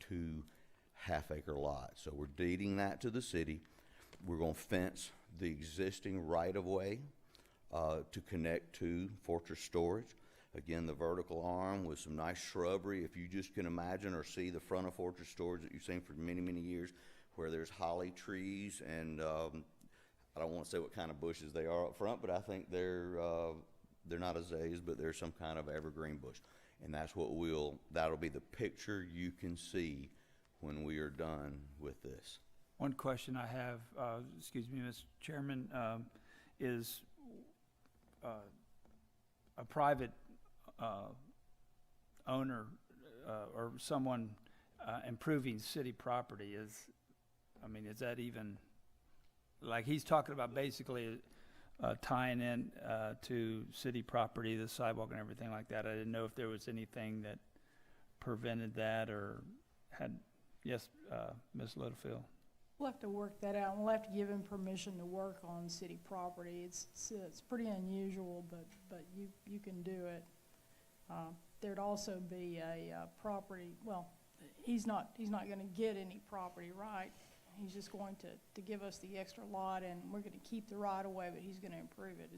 2 half-acre lots. So we're deeding that to the city. We're going to fence the existing right-of-way to connect to Fortress Storage. Again, the vertical arm with some nice shrubbery. If you just can imagine or see the front of Fortress Storage that you've seen for many, many years, where there's holly trees and I don't want to say what kind of bushes they are up front, but I think they're not azaleas, but they're some kind of evergreen bush. And that's that'll be the picture you can see when we are done with this. One question I have, excuse me, Mr. Chairman, is a private owner or someone improving city property is that even, like he's talking about basically tying in to city property, the sidewalk and everything like that. I didn't know if there was anything that prevented that or yes, Ms. Littlefield. We'll have to work that out. We'll have to give him permission to work on city property. It's pretty unusual, but you can do it. There'd also be a property. Well, he's not going to get any property, right? He's just going to give us the extra lot, and we're going to keep the right of way, but he's going to improve it.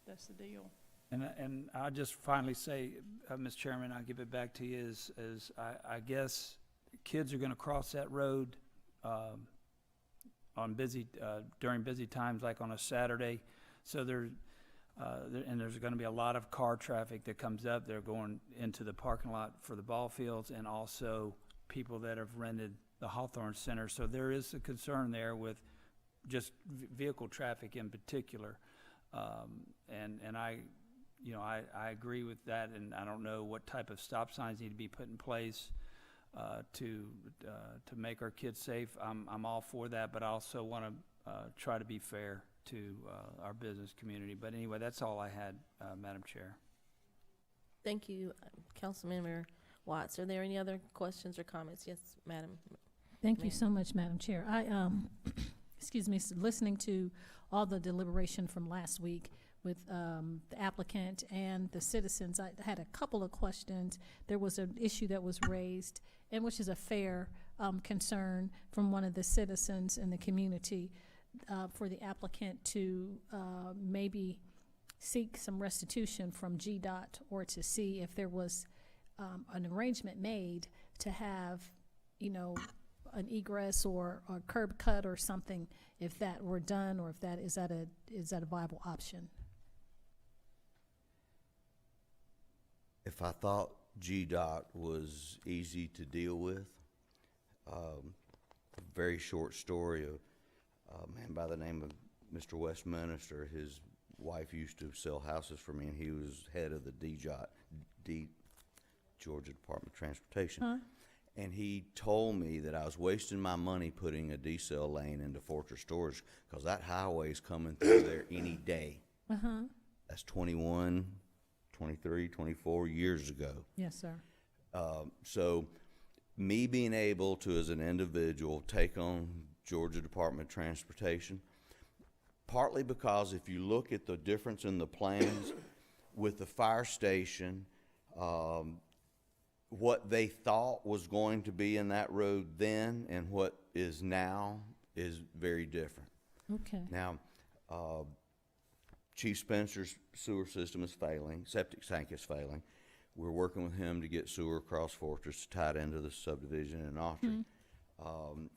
That's the deal? And I'll just finally say, Mr. Chairman, I'll give it back to you. Is I guess kids are going to cross that road on during busy times, like on a Saturday. So there's going to be a lot of car traffic that comes up. They're going into the parking lot for the ball fields and also people that have rented the Hawthorne Center. So there is a concern there with just vehicle traffic in particular. And I, you know, I agree with that, and I don't know what type of stop signs need to be put in place to make our kids safe. I'm all for that, but I also want to try to be fair to our business community. But anyway, that's all I had, Madam Chair. Thank you, Councilmember Watts. Are there any other questions or comments? Yes, Madam. Thank you Ma'am. so much, Madam Chair. I, excuse me, listening to all the deliberation from last week with the applicant and the citizens, I had a couple of questions. There was an issue that was raised, and which is a fair concern from one of the citizens in the community for the applicant to maybe seek some restitution from GDOT, or to see if there was an arrangement made to have, you know, an egress or a curb cut or something, if that were done, or if that is that a viable option? If I thought GDOT was easy to deal with, a very short story of a man by the name of Mr. Westminster. His wife used to sell houses for me, and he was head of the Georgia Department of Transportation. Huh? And he told me that I was wasting my money putting a decel lane into Fortress Storage, because that highway is coming through there any day. Uh-huh. That's 21, 23, 24 years ago. Yes, sir. So me being able to, as an individual, take on Georgia Department of Transportation, partly because if you look at the difference in the plans with the fire station, what they thought was going to be in that road then and what is now is very different. Okay. Now, Chief Spencer's sewer system is failing, septic tank is failing. We're working with him to get sewer across Fortress tied into the subdivision in Autry.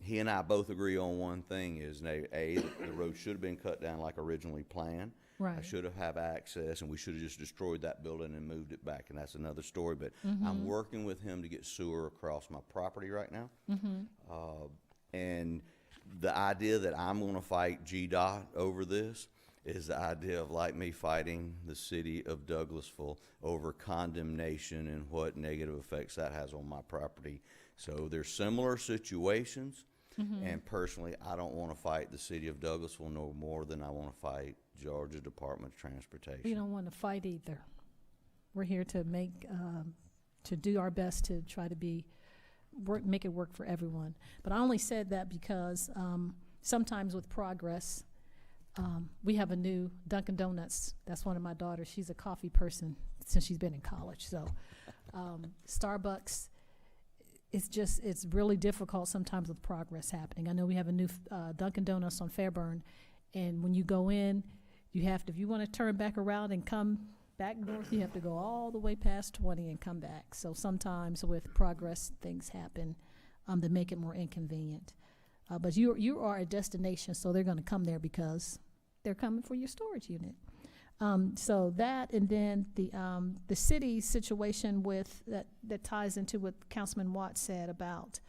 He and I both agree on one thing, is the road should have been cut down like originally planned. I Right. should have access, and we should have just destroyed that building and moved it back, and that's another story. But I'm working with him to get sewer across my property right now. And the idea that I'm going to fight GDOT over this is the idea of like me fighting the city of Douglasville over condemnation and what negative effects that has on my property. So there's similar situations, and personally, I don't want to fight the city of Douglasville no more than I want to fight Georgia Department of Transportation. We don't want to fight either. We're here to make, to do our best to try to make it work for everyone. But I only said that because sometimes with progress, we have a new Dunkin' Donuts. That's one of my daughters. She's a coffee person since she's been in college. So Starbucks, it's really difficult sometimes with progress happening. I know we have a new Dunkin' Donuts on Fairburn, and when you go in, you have to, if you want to turn back around and come back north, you have to go all the way past 20 and come back. So sometimes with progress, things happen that make it more inconvenient. But you are a destination, so they're going to come there because they're coming for your storage unit. So that, and then the city situation with that ties into what Councilman Watts said about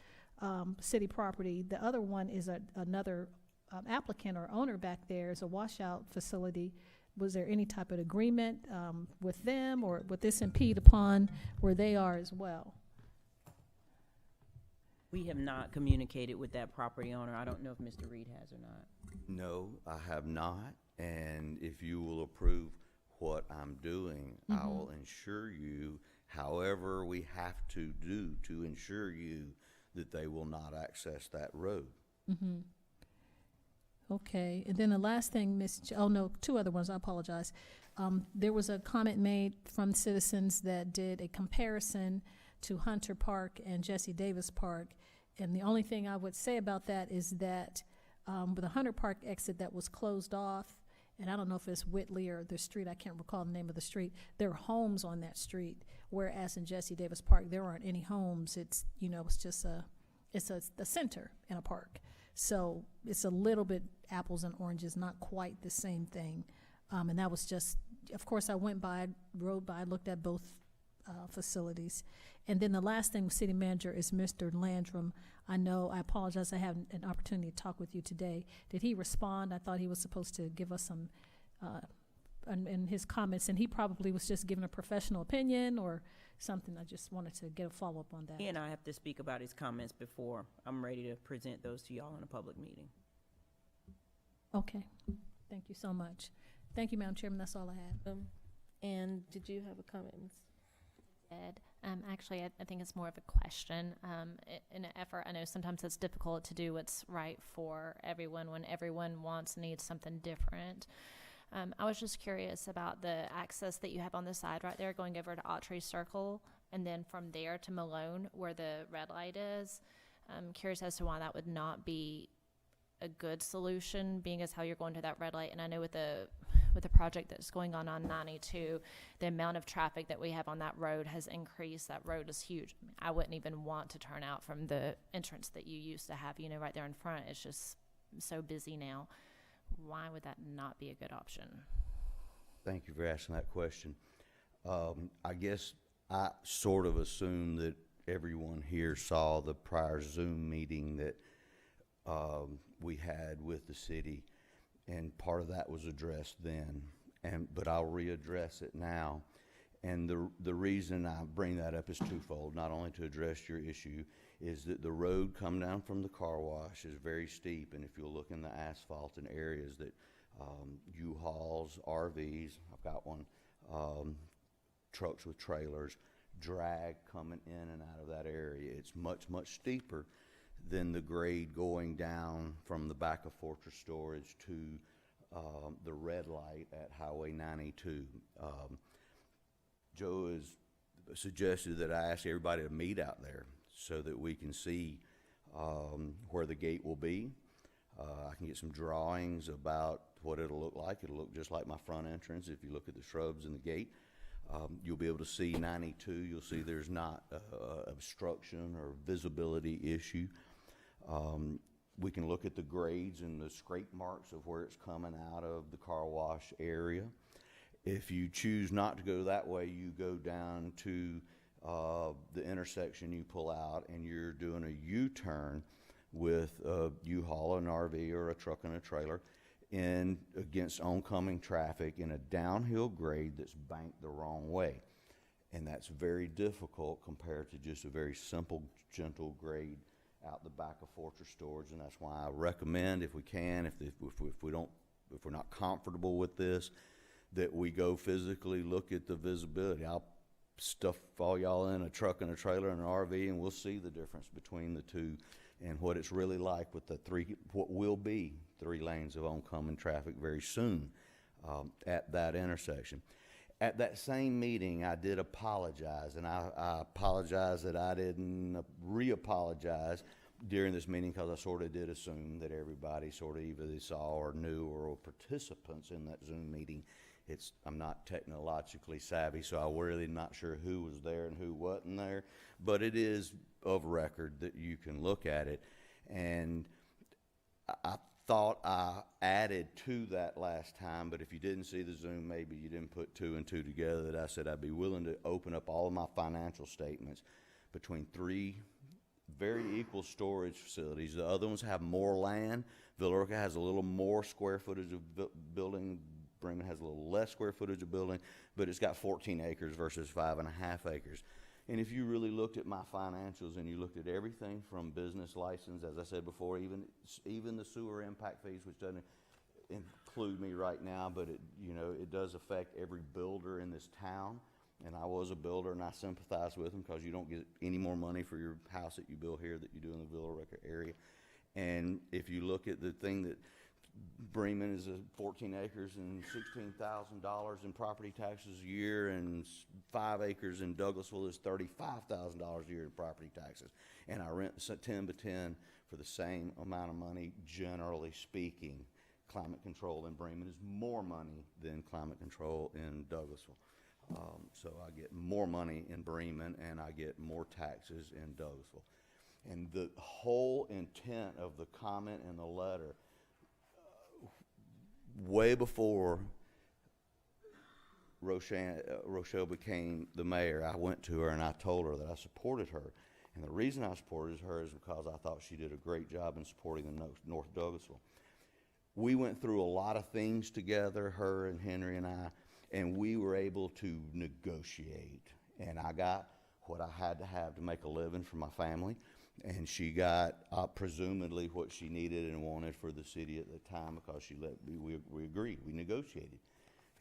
city property. The other one is another applicant or owner back there is a washout facility. Was there any type of agreement with them, or would this impede upon where they are as well? We have not communicated with that property owner. I don't know if Mr. Reed has or not. No, I have not, and if you will approve what I'm doing, I will ensure you, however we have to do to ensure you that they will not access that road. Okay, and then the last thing, two other ones, I apologize. There was a comment made from citizens that did a comparison to Hunter Park and Jesse Davis Park, and the only thing I would say about that is that with the Hunter Park exit that was closed off, and I don't know if it's Whitley or the street, I can't recall the name of the street, there are homes on that street, whereas in Jesse Davis Park, there aren't any homes. It's, it's just it's a center in a park. So it's a little bit apples and oranges, not quite the same thing. And that was just, of course, I went by, rode by, looked at both facilities. And then the last thing, city manager, is Mr. Landrum. I know, I apologize, I haven't an opportunity to talk with you today. Did he respond? I thought he was supposed to give us some, in his comments, and he probably was just giving a professional opinion or something. I just wanted to get a follow-up on that. He and I have to speak about his comments before I'm ready to present those to y'all in a public meeting. Okay, thank you so much. Thank you, Madam Chairman, that's all I had. And did you have a comment, Ms.? Ed. Actually, I think it's more of a question. In an effort, I know sometimes it's difficult to do what's right for everyone when everyone wants and needs something different. I was just curious about the access that you have on the side right there going over to Autry Circle and then from there to Malone where the red light is. I'm curious as to why that would not be a good solution, being as how you're going to that red light. And I know with the project that's going on 92, the amount of traffic that we have on that road has increased. That road is huge. I wouldn't even want to turn out from the entrance that you used to have, right there in front. It's just so busy now. Why would that not be a good option? Thank you for asking that question. I guess I sort of assume that everyone here saw the prior Zoom meeting that we had with the city, and part of that was addressed then, but I'll readdress it now. And the reason I bring that up is twofold. Not only to address your issue, is that the road come down from the car wash is very steep, and if you'll look in the asphalt in areas that U-Hauls, RVs, I've got one, trucks with trailers, drag coming in and out of that area. It's much, much steeper than the grade going down from the back of Fortress Storage to the red light at Highway 92. Joe has suggested that I ask everybody to meet out there so that we can see where the gate will be. I can get some drawings about what it'll look like. It'll look just like my front entrance. If you look at the shrubs in the gate, you'll be able to see 92. You'll see there's not obstruction or visibility issue. We can look at the grades and the scrape marks of where it's coming out of the car wash area. If you choose not to go that way, you go down to the intersection, you pull out, and you're doing a U-turn with a U-Haul, an RV, or a truck and a trailer in against oncoming traffic in a downhill grade that's banked the wrong way. And that's very difficult compared to just a very simple, gentle grade out the back of Fortress Storage. And that's why I recommend, if we can, if we're not comfortable with this, that we go physically look at the visibility. I'll stuff all y'all in a truck and a trailer and an RV, and we'll see the difference between the two and what it's really like with the what will be 3 lanes of oncoming traffic very soon at that intersection. At that same meeting, I did apologize, and I apologize that I didn't re-apologize during this meeting, because I sort of did assume that everybody sort of either they saw or knew or were participants in that Zoom meeting. I'm not technologically savvy, so I'm really not sure who was there and who wasn't there, but it is of record that you can look at it. And I thought I added to that last time, but if you didn't see the Zoom, maybe you didn't put 2 and 2 together, that I said I'd be willing to open up all of my financial statements between 3 very equal storage facilities. The other ones have more land. Villa Rica has a little more square footage of building. Bremen has a little less square footage of building, but it's got 14 acres versus 5.5 acres. And if you really looked at my financials and you looked at everything from business license, as I said before, even the sewer impact fees, which doesn't include me right now, but it does affect every builder in this town. And I was a builder, and I sympathize with them, because you don't get any more money for your house that you build here that you do in the Villa Rica area. And if you look at the thing that Bremen is 14 acres and $16,000 in property taxes a year, and 5 acres in Douglasville is $35,000 a year in property taxes. And I rent 10 by 10 for the same amount of money, generally speaking. Climate control in Bremen is more money than climate control in Douglasville. So I get more money in Bremen, and I get more taxes in Douglasville. And the whole intent of the comment in the letter, way before Rochelle became the mayor, I went to her and I told her that I supported her. And the reason I supported her is because I thought she did a great job in supporting the North Douglasville. We went through a lot of things together, her and Henry and I, and we were able to negotiate. And I got what I had to have to make a living for my family, and she got presumably what she needed and wanted for the city at the time because we agreed, we negotiated.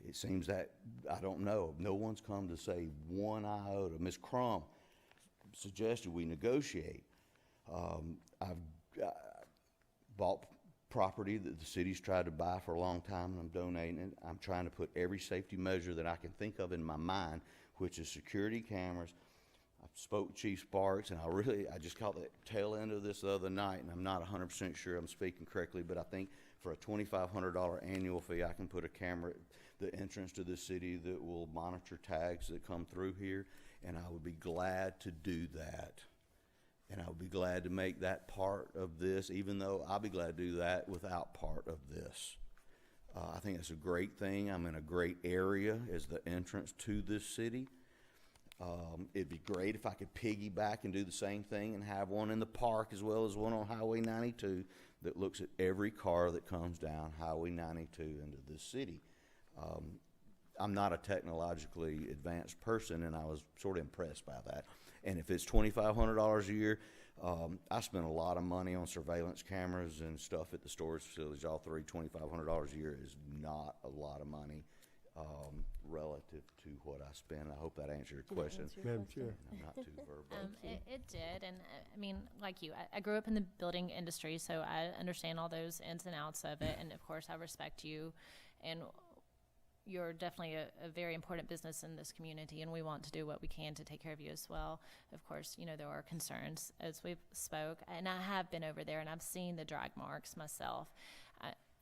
It seems that, I don't know, no one's come to say one iota. Ms. Crum suggested we negotiate. I've bought property that the city's tried to buy for a long time, and I'm donating it. I'm trying to put every safety measure that I can think of in my mind, which is security cameras. I spoke with Chief Sparks, and I just caught the tail end of this the other night, and I'm not 100% sure I'm speaking correctly, but I think for a $2,500 annual fee, I can put a camera at the entrance to the city that will monitor tags that come through here, and I would be glad to do that. And I would be glad to make that part of this, even though I'll be glad to do that without part of this. I think it's a great thing. I'm in a great area as the entrance to this city. It'd be great if I could piggyback and do the same thing and have one in the park as well as one on Highway 92 that looks at every car that comes down Highway 92 into this city. I'm not a technologically advanced person, and I was sort of impressed by that. And if it's $2,500 a year, I spend a lot of money on surveillance cameras and stuff at the storage facilities. All three, $2,500 a year is not a lot of money relative to what I spend. I hope that answered your question. Madam Chair. I'm not too verbose. It did, and I mean, like you, I grew up in the building industry, so I understand all those ins and outs of it, and of course, I respect you, and you're definitely a very important business in this community, and we want to do what we can to take care of you as well. Of course, you know, there are concerns as we've spoke, and I have been over there and I've seen the drag marks myself.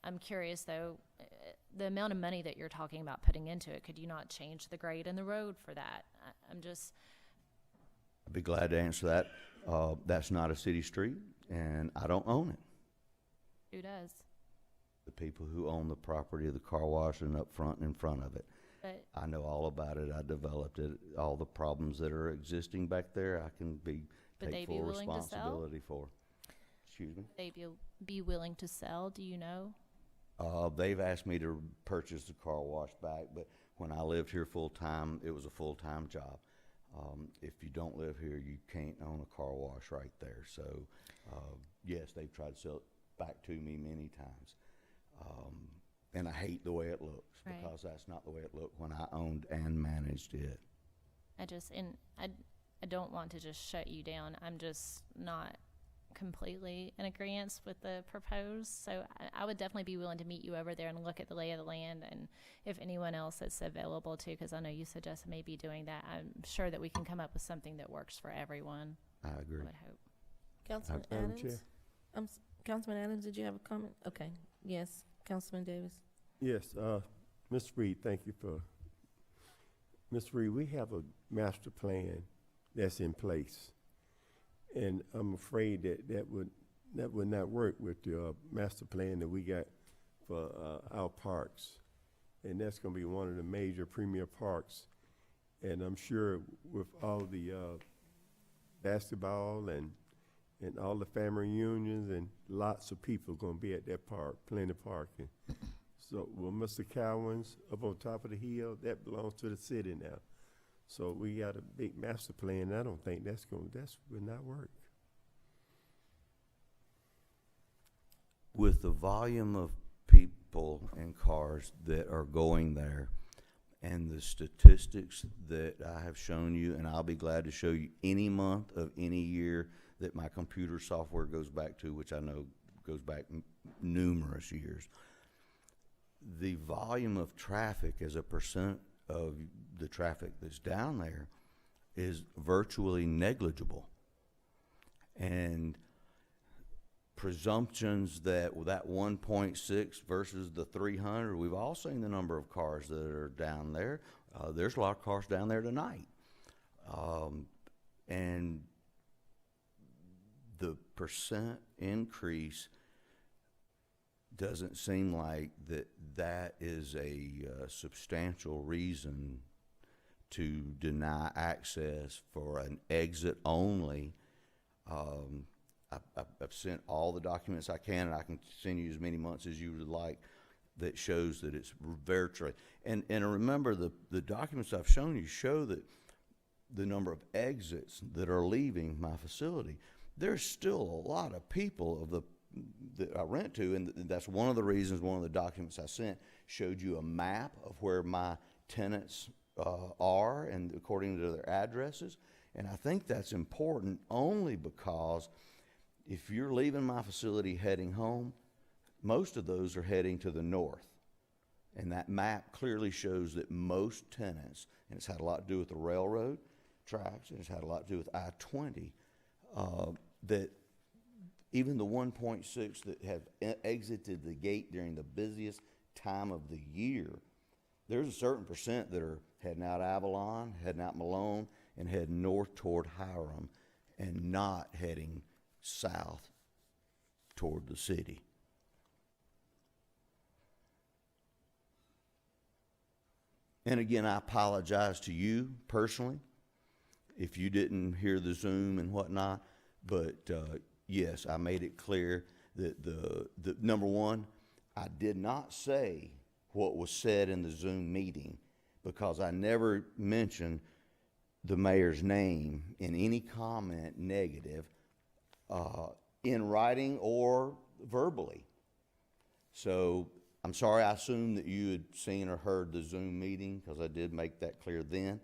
I'm curious though, the amount of money that you're talking about putting into it, could you not change the grade in the road for that? I'm just... I'd be glad to answer that. That's not a city street, and I don't own it. Who does? The people who own the property of the car wash and up front and in front of it. But I know all about it. I developed it. All the problems that are existing back there, I can Would they take be full willing to sell? responsibility for. Excuse me? Would they be willing to sell? Do you know? They've asked me to purchase the car wash back, but when I lived here full time, it was a full-time job. If you don't live here, you can't own a car wash right there. So, yes, they've tried to sell it back to me many times. And I hate the way it looks Right. because that's not the way it looked when I owned and managed it. I don't want to just shut you down. I'm just not completely in agreement with the proposed. So I would definitely be willing to meet you over there and look at the lay of the land, and if anyone else that's available too, because I know you suggested maybe doing that. I'm sure that we can come up with something that works for everyone. I agree. I would hope. Councilman Madam Adams? Chair. Councilman Adams, did you have a comment? Okay, yes. Councilman Davis? Yes, Ms. Reed, thank you for, Ms. Reed, we have a master plan that's in place. And I'm afraid that would not work with the master plan that we got for our parks. And that's gonna be one of the major premier parks. And I'm sure with all the basketball and all the family reunions and lots of people gonna be at that park, plenty of parking. So, well, Mr. Cowan's up on top of the hill, that belongs to the city now. So we got a big master plan, and I don't think that would not work. With the volume of people and cars that are going there and the statistics that I have shown you, and I'll be glad to show you any month of any year that my computer software goes back to, which I know goes back numerous years. The volume of traffic as a percent of the traffic that's down there is virtually negligible. And presumptions that 1.6 versus the 300, we've all seen the number of cars that are down there. There's a lot of cars down there tonight. And the percent increase doesn't seem like that is a substantial reason to deny access for an exit only. I've sent all the documents I can, and I can send you as many months as you would like that shows that it's virtually. And remember, the documents I've shown you show that the number of exits that are leaving my facility. There's still a lot of people that I rent to, and that's one of the reasons one of the documents I sent showed you a map of where my tenants are and according to their addresses. And I think that's important only because if you're leaving my facility heading home, most of those are heading to the north. And that map clearly shows that most tenants, and it's had a lot to do with the railroad tracks, and it's had a lot to do with I-20, that even the 1.6 that have exited the gate during the busiest time of the year, there's a certain percent that are heading out Avalon, heading out Malone, and heading north toward Hiram, and not heading south toward the city. And again, I apologize to you personally if you didn't hear the Zoom and whatnot, but yes, I made it clear that the number one, I did not say what was said in the Zoom meeting because I never mentioned the mayor's name in any comment negative in writing or verbally. So I'm sorry, I assumed that you had seen or heard the Zoom meeting because I did make that clear then.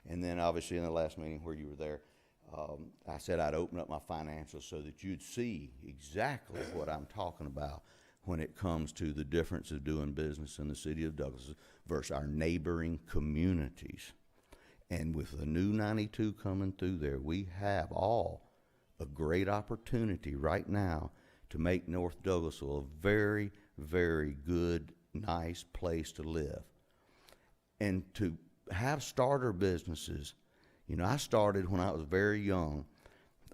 And then obviously in the last meeting where you were there, I said I'd open up my financials so that you'd see exactly what I'm talking about when it comes to the difference of doing business in the city of Douglas versus our neighboring communities. And with the new 92 coming through there, we have all a great opportunity right now to make North Douglasville a very, very good, nice place to live. And to have starter businesses, you know, I started when I was very young.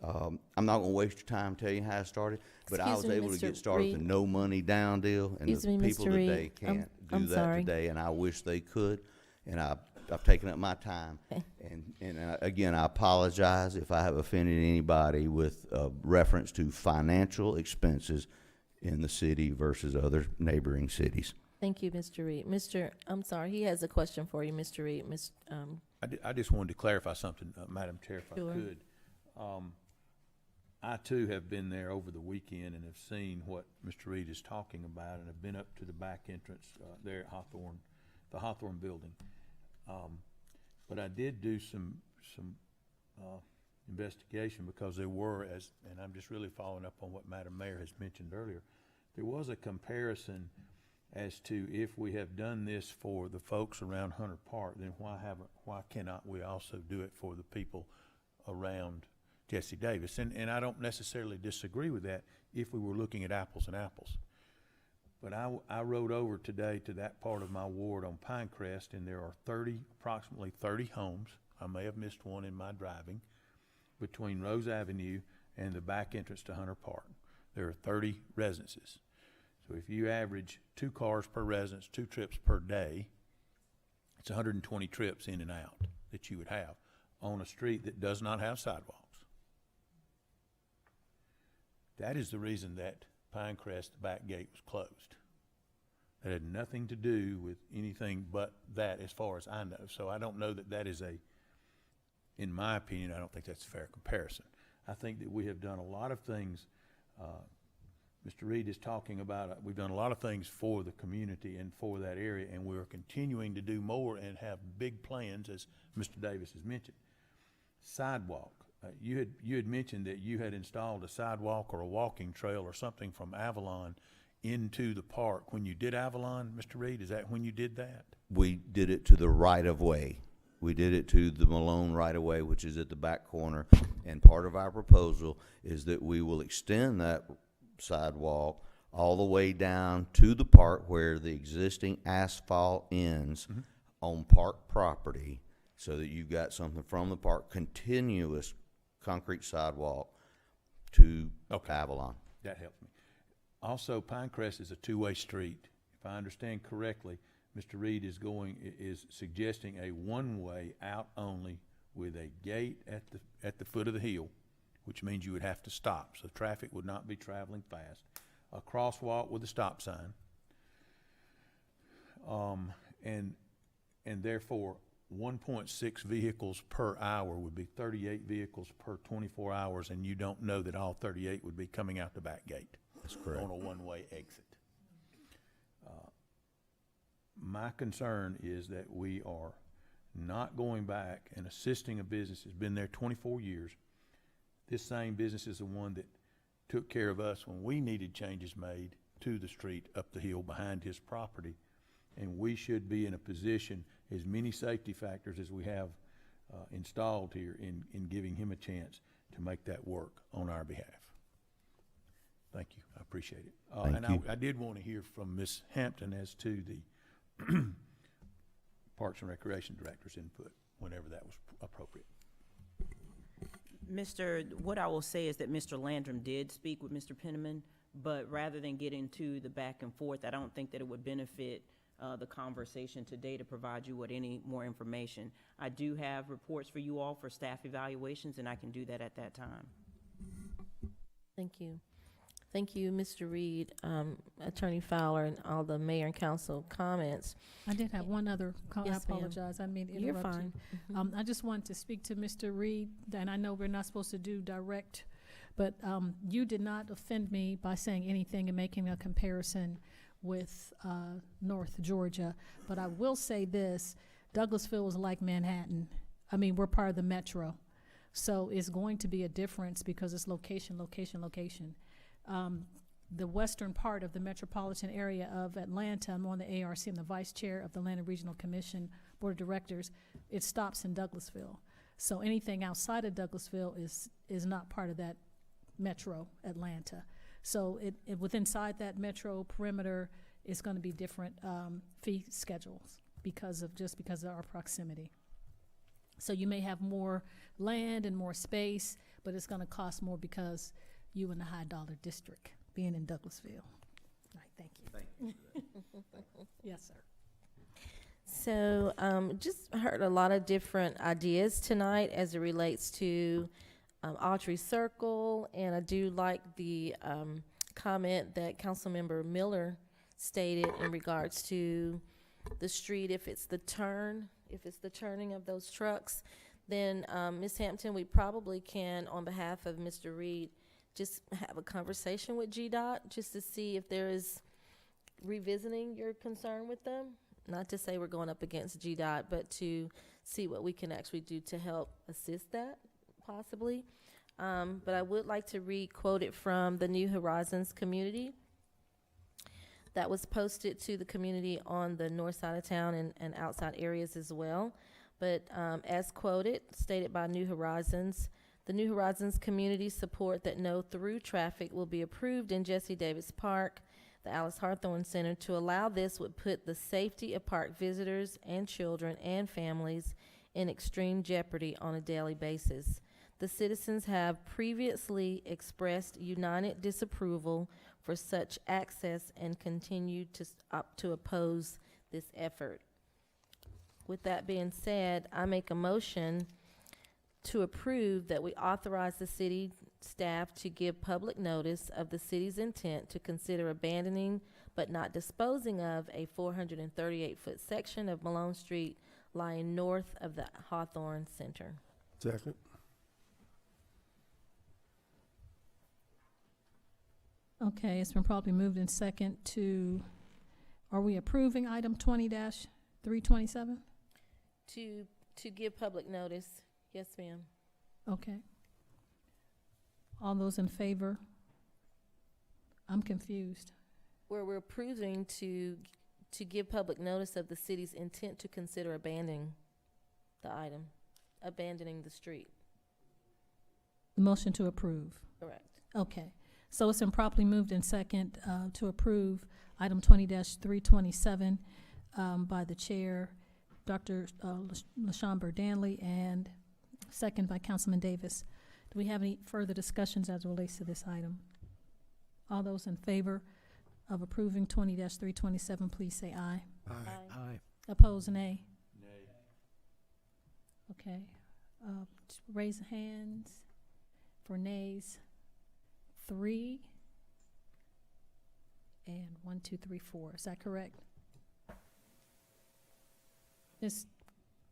I'm not going to waste your time telling you how I started, but I was able to get started with a no money down deal, and the people today can't do that today, and I wish they could. And I've taken up my time, and again, I apologize if I have offended anybody with reference to financial expenses in the city versus other neighboring cities. Thank you, Mr. Reed. I'm sorry, he has a question for you, Mr. Reed. I just wanted to clarify something, Madam Chair, if Sure. I could. I too have been there over the weekend and have seen what Mr. Reed is talking about, and have been up to the back entrance there at Hawthorne, the Hawthorne building. But I did do some investigation because there were, and I'm just really following up on what Madam Mayor has mentioned earlier, there was a comparison as to if we have done this for the folks around Hunter Park, then why cannot we also do it for the people around Jesse Davis? And I don't necessarily disagree with that if we were looking at apples and apples. But I rode over today to that part of my ward on Pinecrest, and there are approximately 30 homes. I may have missed one in my driving between Rose Avenue and the back entrance to Hunter Park. There are 30 residences. So if you average 2 cars per residence, 2 trips per day, it's 120 trips in and out that you would have on a street that does not have sidewalks. That is the reason that Pinecrest, the back gate, was closed. That had nothing to do with anything but that, as far as I know. So I don't know that that is in my opinion, I don't think that's a fair comparison. I think that we have done a lot of things. Mr. Reed is talking about, we've done a lot of things for the community and for that area, and we're continuing to do more and have big plans, as Mr. Davis has mentioned. Sidewalk. You had mentioned that you had installed a sidewalk or a walking trail or something from Avalon into the park. When you did Avalon, Mr. Reed, is that when you did that? We did it to the right-of-way. We did it to the Malone right-of-way, which is at the back corner, and part of our proposal is that we will extend that sidewalk all the way down to the part where the existing asphalt ends on park property, so that you've got something from the park, continuous concrete sidewalk to Avalon. That helps me. Also, Pinecrest is a two-way street. If I understand correctly, Mr. Reed is suggesting a one-way out only with a gate at the foot of the hill, which means you would have to stop, so traffic would not be traveling fast. A crosswalk with a stop sign. And therefore, 1.6 vehicles per hour would be 38 vehicles per 24 hours, and you don't know that all 38 would be coming out the back gate. That's correct. On a one-way exit. My concern is that we are not going back and assisting a business that's been there 24 years. This same business is the one that took care of us when we needed changes made to the street up the hill behind his property. And we should be in a position, as many safety factors as we have installed here, in giving him a chance to make that work on our behalf. Thank you. I appreciate it. Thank you. I did want to hear from Ms. Hampton as to the Parks and Recreation Director's input whenever that was appropriate. What I will say is that Mr. Landrum did speak with Mr. Penniman, but rather than get into the back and forth, I don't think that it would benefit the conversation today to provide you with any more information. I do have reports for you all for staff evaluations, and I can do that at that time. Thank you. Thank you, Mr. Reed, Attorney Fowler, and all the mayor and council comments. I did have one other comment. Yes, I ma'am. apologize. I mean to You're interrupt fine. you. I just wanted to speak to Mr. Reed, and I know we're not supposed to do direct, but you did not offend me by saying anything and making a comparison with North Georgia. But I will say this, Douglasville is like Manhattan. I mean, we're part of the metro. So it's going to be a difference because it's location, location, location. The western part of the metropolitan area of Atlanta, I'm on the ARC, I'm the vice chair of the Atlanta Regional Commission Board of Directors, it stops in Douglasville. So anything outside of Douglasville is not part of that metro Atlanta. So within inside that metro perimeter, it's going to be different fee schedules because of our proximity. So you may have more land and more space, but it's going to cost more because you in the high dollar district, being in Douglasville. All right, thank you. Thank you for that. Yes, sir. So, just heard a lot of different ideas tonight as it relates to Autry Circle, and I do like the comment that Councilmember Miller stated in regards to the street. If it's the turning of those trucks, then Ms. Hampton, we probably can, on behalf of Mr. Reed, just have a conversation with GDOT just to see if there is revisiting your concern with them. Not to say we're going up against GDOT, but to see what we can actually do to help assist that, possibly. But I would like to read quoted from the New Horizons community that was posted to the community on the north side of town and outside areas as well. But as quoted, stated by New Horizons, the New Horizons community support that no through traffic will be approved in Jesse Davis Park, the Alice Hawthorne Center. To allow this would put the safety of park visitors and children and families in extreme jeopardy on a daily basis. The citizens have previously expressed united disapproval for such access and continue to oppose this effort. With that being said, I make a motion to approve that we authorize the city staff to give public notice of the city's intent to consider abandoning but not disposing of a 438-foot section of Malone Street lying north of the Hawthorne Center. Second. Okay, it's been probably moved in second to, are we approving item 20-327? To give public notice. Yes, ma'am. Okay. All those in favor? I'm confused. Where we're approving to give public notice of the city's intent to consider abandoning the item, abandoning the street. The motion to approve. Correct. Okay. So it's been properly moved in second to approve item 20-327 by the chair, Dr. LaShawn Danley, and second by Councilman Davis. Do we have any further discussions as it relates to this item? All those in favor of approving 20-327, please say aye. Aye. Opposed, nay. Okay. Raise of hands for nays. 3. And 1, 2, 3, 4. Is that correct? Ms.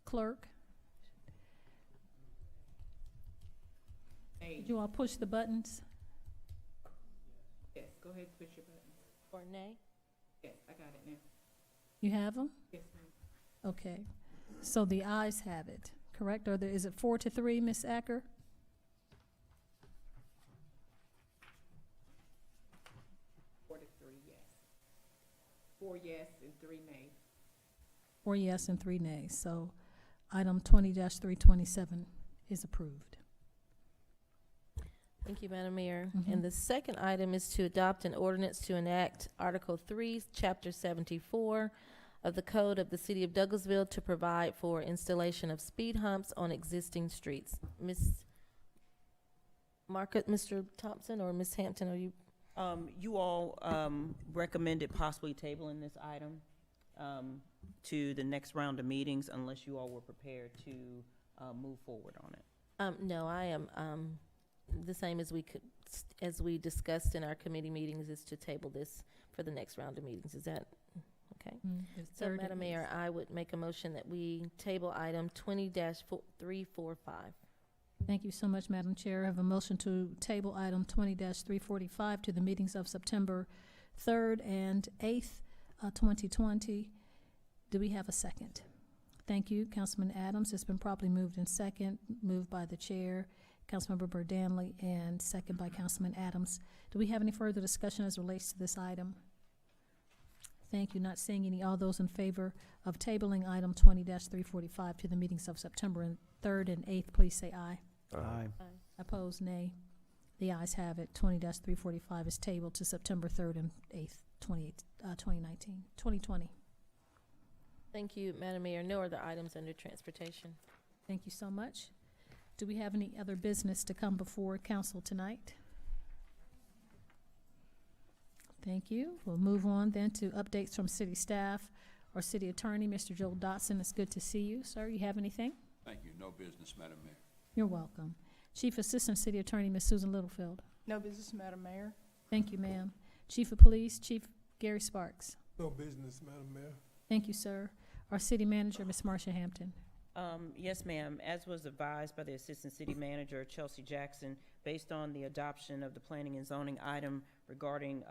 Clerk? Did you all push the buttons? Yes, go ahead, push your button. Or nay? Yes, I got it now. You have them? Yes, ma'am. Okay. So the ayes have it, correct? Or is it 4-3, Ms. Acker? 4-3, yes. 4 yes and 3 nay. 4 yes and 3 nays. So item 20-327 is approved. Thank you, Madam Mayor. Mhm. And the second item is to adopt an ordinance to enact Article 3, Chapter 74 of the Code of the City of Douglasville to provide for installation of speed humps on existing streets. Ms. Mr. Thompson or Ms. Hampton, are you? You all recommended possibly tabling this item to the next round of meetings unless you all were prepared to move forward on it. No, I am, the same as we discussed in our committee meetings, is to table this for the next round of meetings. Is that okay? The So, third Madam is- Mayor, I would make a motion that we table item 20-345. Thank you so much, Madam Chair. I have a motion to table item 20-345 to the meetings of September 3rd and 8th, 2020. Do we have a second? Thank you, Councilman Adams. It's been properly moved in second, moved by the chair, Councilmember Burdanley, and second by Councilman Adams. Do we have any further discussion as relates to this item? Thank you. Not seeing any. All those in favor of tabling item 20-345 to the meetings of September 3rd and 8th, please say aye. Aye. Opposed, nay. The ayes have it. 20-345 is tabled to September 3rd and 8th, 2020. Thank you, Madam Mayor. No other items under transportation. Thank you so much. Do we have any other business to come before council tonight? Thank you. We'll move on then to updates from city staff or city attorney, Mr. Joel Dotson. It's good to see you, sir. You have anything? Thank you. No business, Madam Mayor. You're welcome. Chief Assistant City Attorney, Ms. Susan Littlefield. No business, Madam Mayor. Thank you, ma'am. Chief of Police, Chief Gary Sparks. No business, Madam Mayor. Thank you, sir. Our city manager, Ms. Marcia Hampton. Yes, ma'am. As was advised by the Assistant City Manager, Chelsea Jackson, based on the adoption of the Planning and Zoning item regarding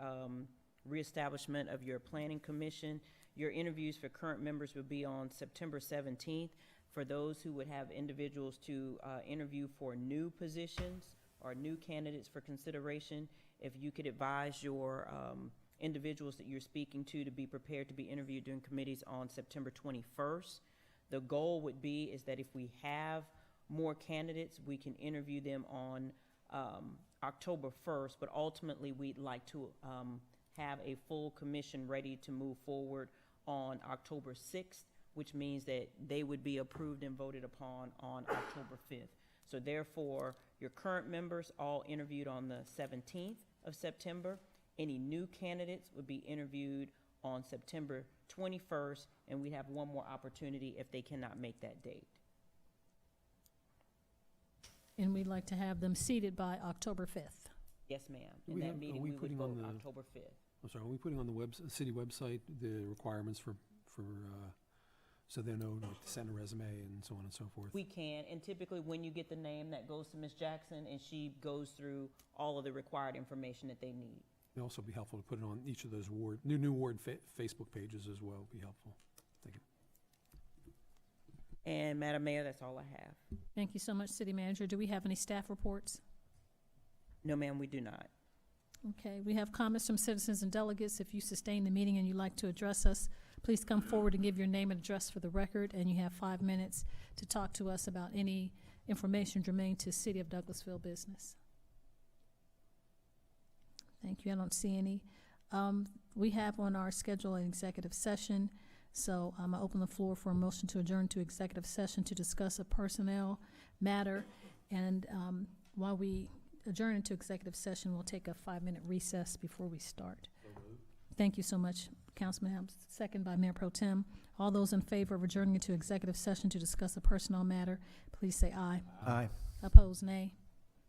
reestablishment of your Planning Commission, your interviews for current members will be on September 17th. For those who would have individuals to interview for new positions or new candidates for consideration, if you could advise your individuals that you're speaking to be prepared to be interviewed during committees on September 21st. The goal would be is that if we have more candidates, we can interview them on October 1st, but ultimately we'd like to have a full commission ready to move forward on October 6th, which means that they would be approved and voted upon on October 5th. So therefore, your current members all interviewed on the 17th of September. Any new candidates would be interviewed on September 21st, and we'd have one more opportunity if they cannot make that date. And we'd like to have them seated by October 5th. Yes, ma'am. Do In we that have- are meeting, we we would putting vote on the- October 5th. I'm sorry, are we putting on the city website the requirements for so they know to send a resume and so on and so forth? We can, and typically when you get the name, that goes to Ms. Jackson, and she goes through all of the required information that they need. It'd also be helpful to put it on each of those new ward Facebook pages as well, would be helpful. Thank you. And Madam Mayor, that's all I have. Thank you so much, City Manager. Do we have any staff reports? No, ma'am, we do not. Okay, we have comments from citizens and delegates. If you sustain the meeting and you'd like to address us, please come forward and give your name and address for the record, and you have 5 minutes to talk to us about any information germane to City of Douglasville business. Thank you. I don't see any. We have on our schedule an executive session, so I'm gonna open the floor for a motion to adjourn to executive session to discuss a personnel matter. And while we adjourn into executive session. We'll take a 5-minute recess before we start. Thank you so much, Councilman Helms. Second by Mayor Pro Tem. All those in favor of adjourning into executive session to discuss a personnel matter, please say aye. Aye. Opposed, nay.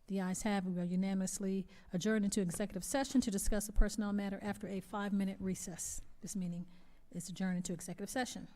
The ayes have it. We are unanimously adjourned into executive session to discuss a personnel matter after a 5-minute recess. This meeting is adjourned into executive session.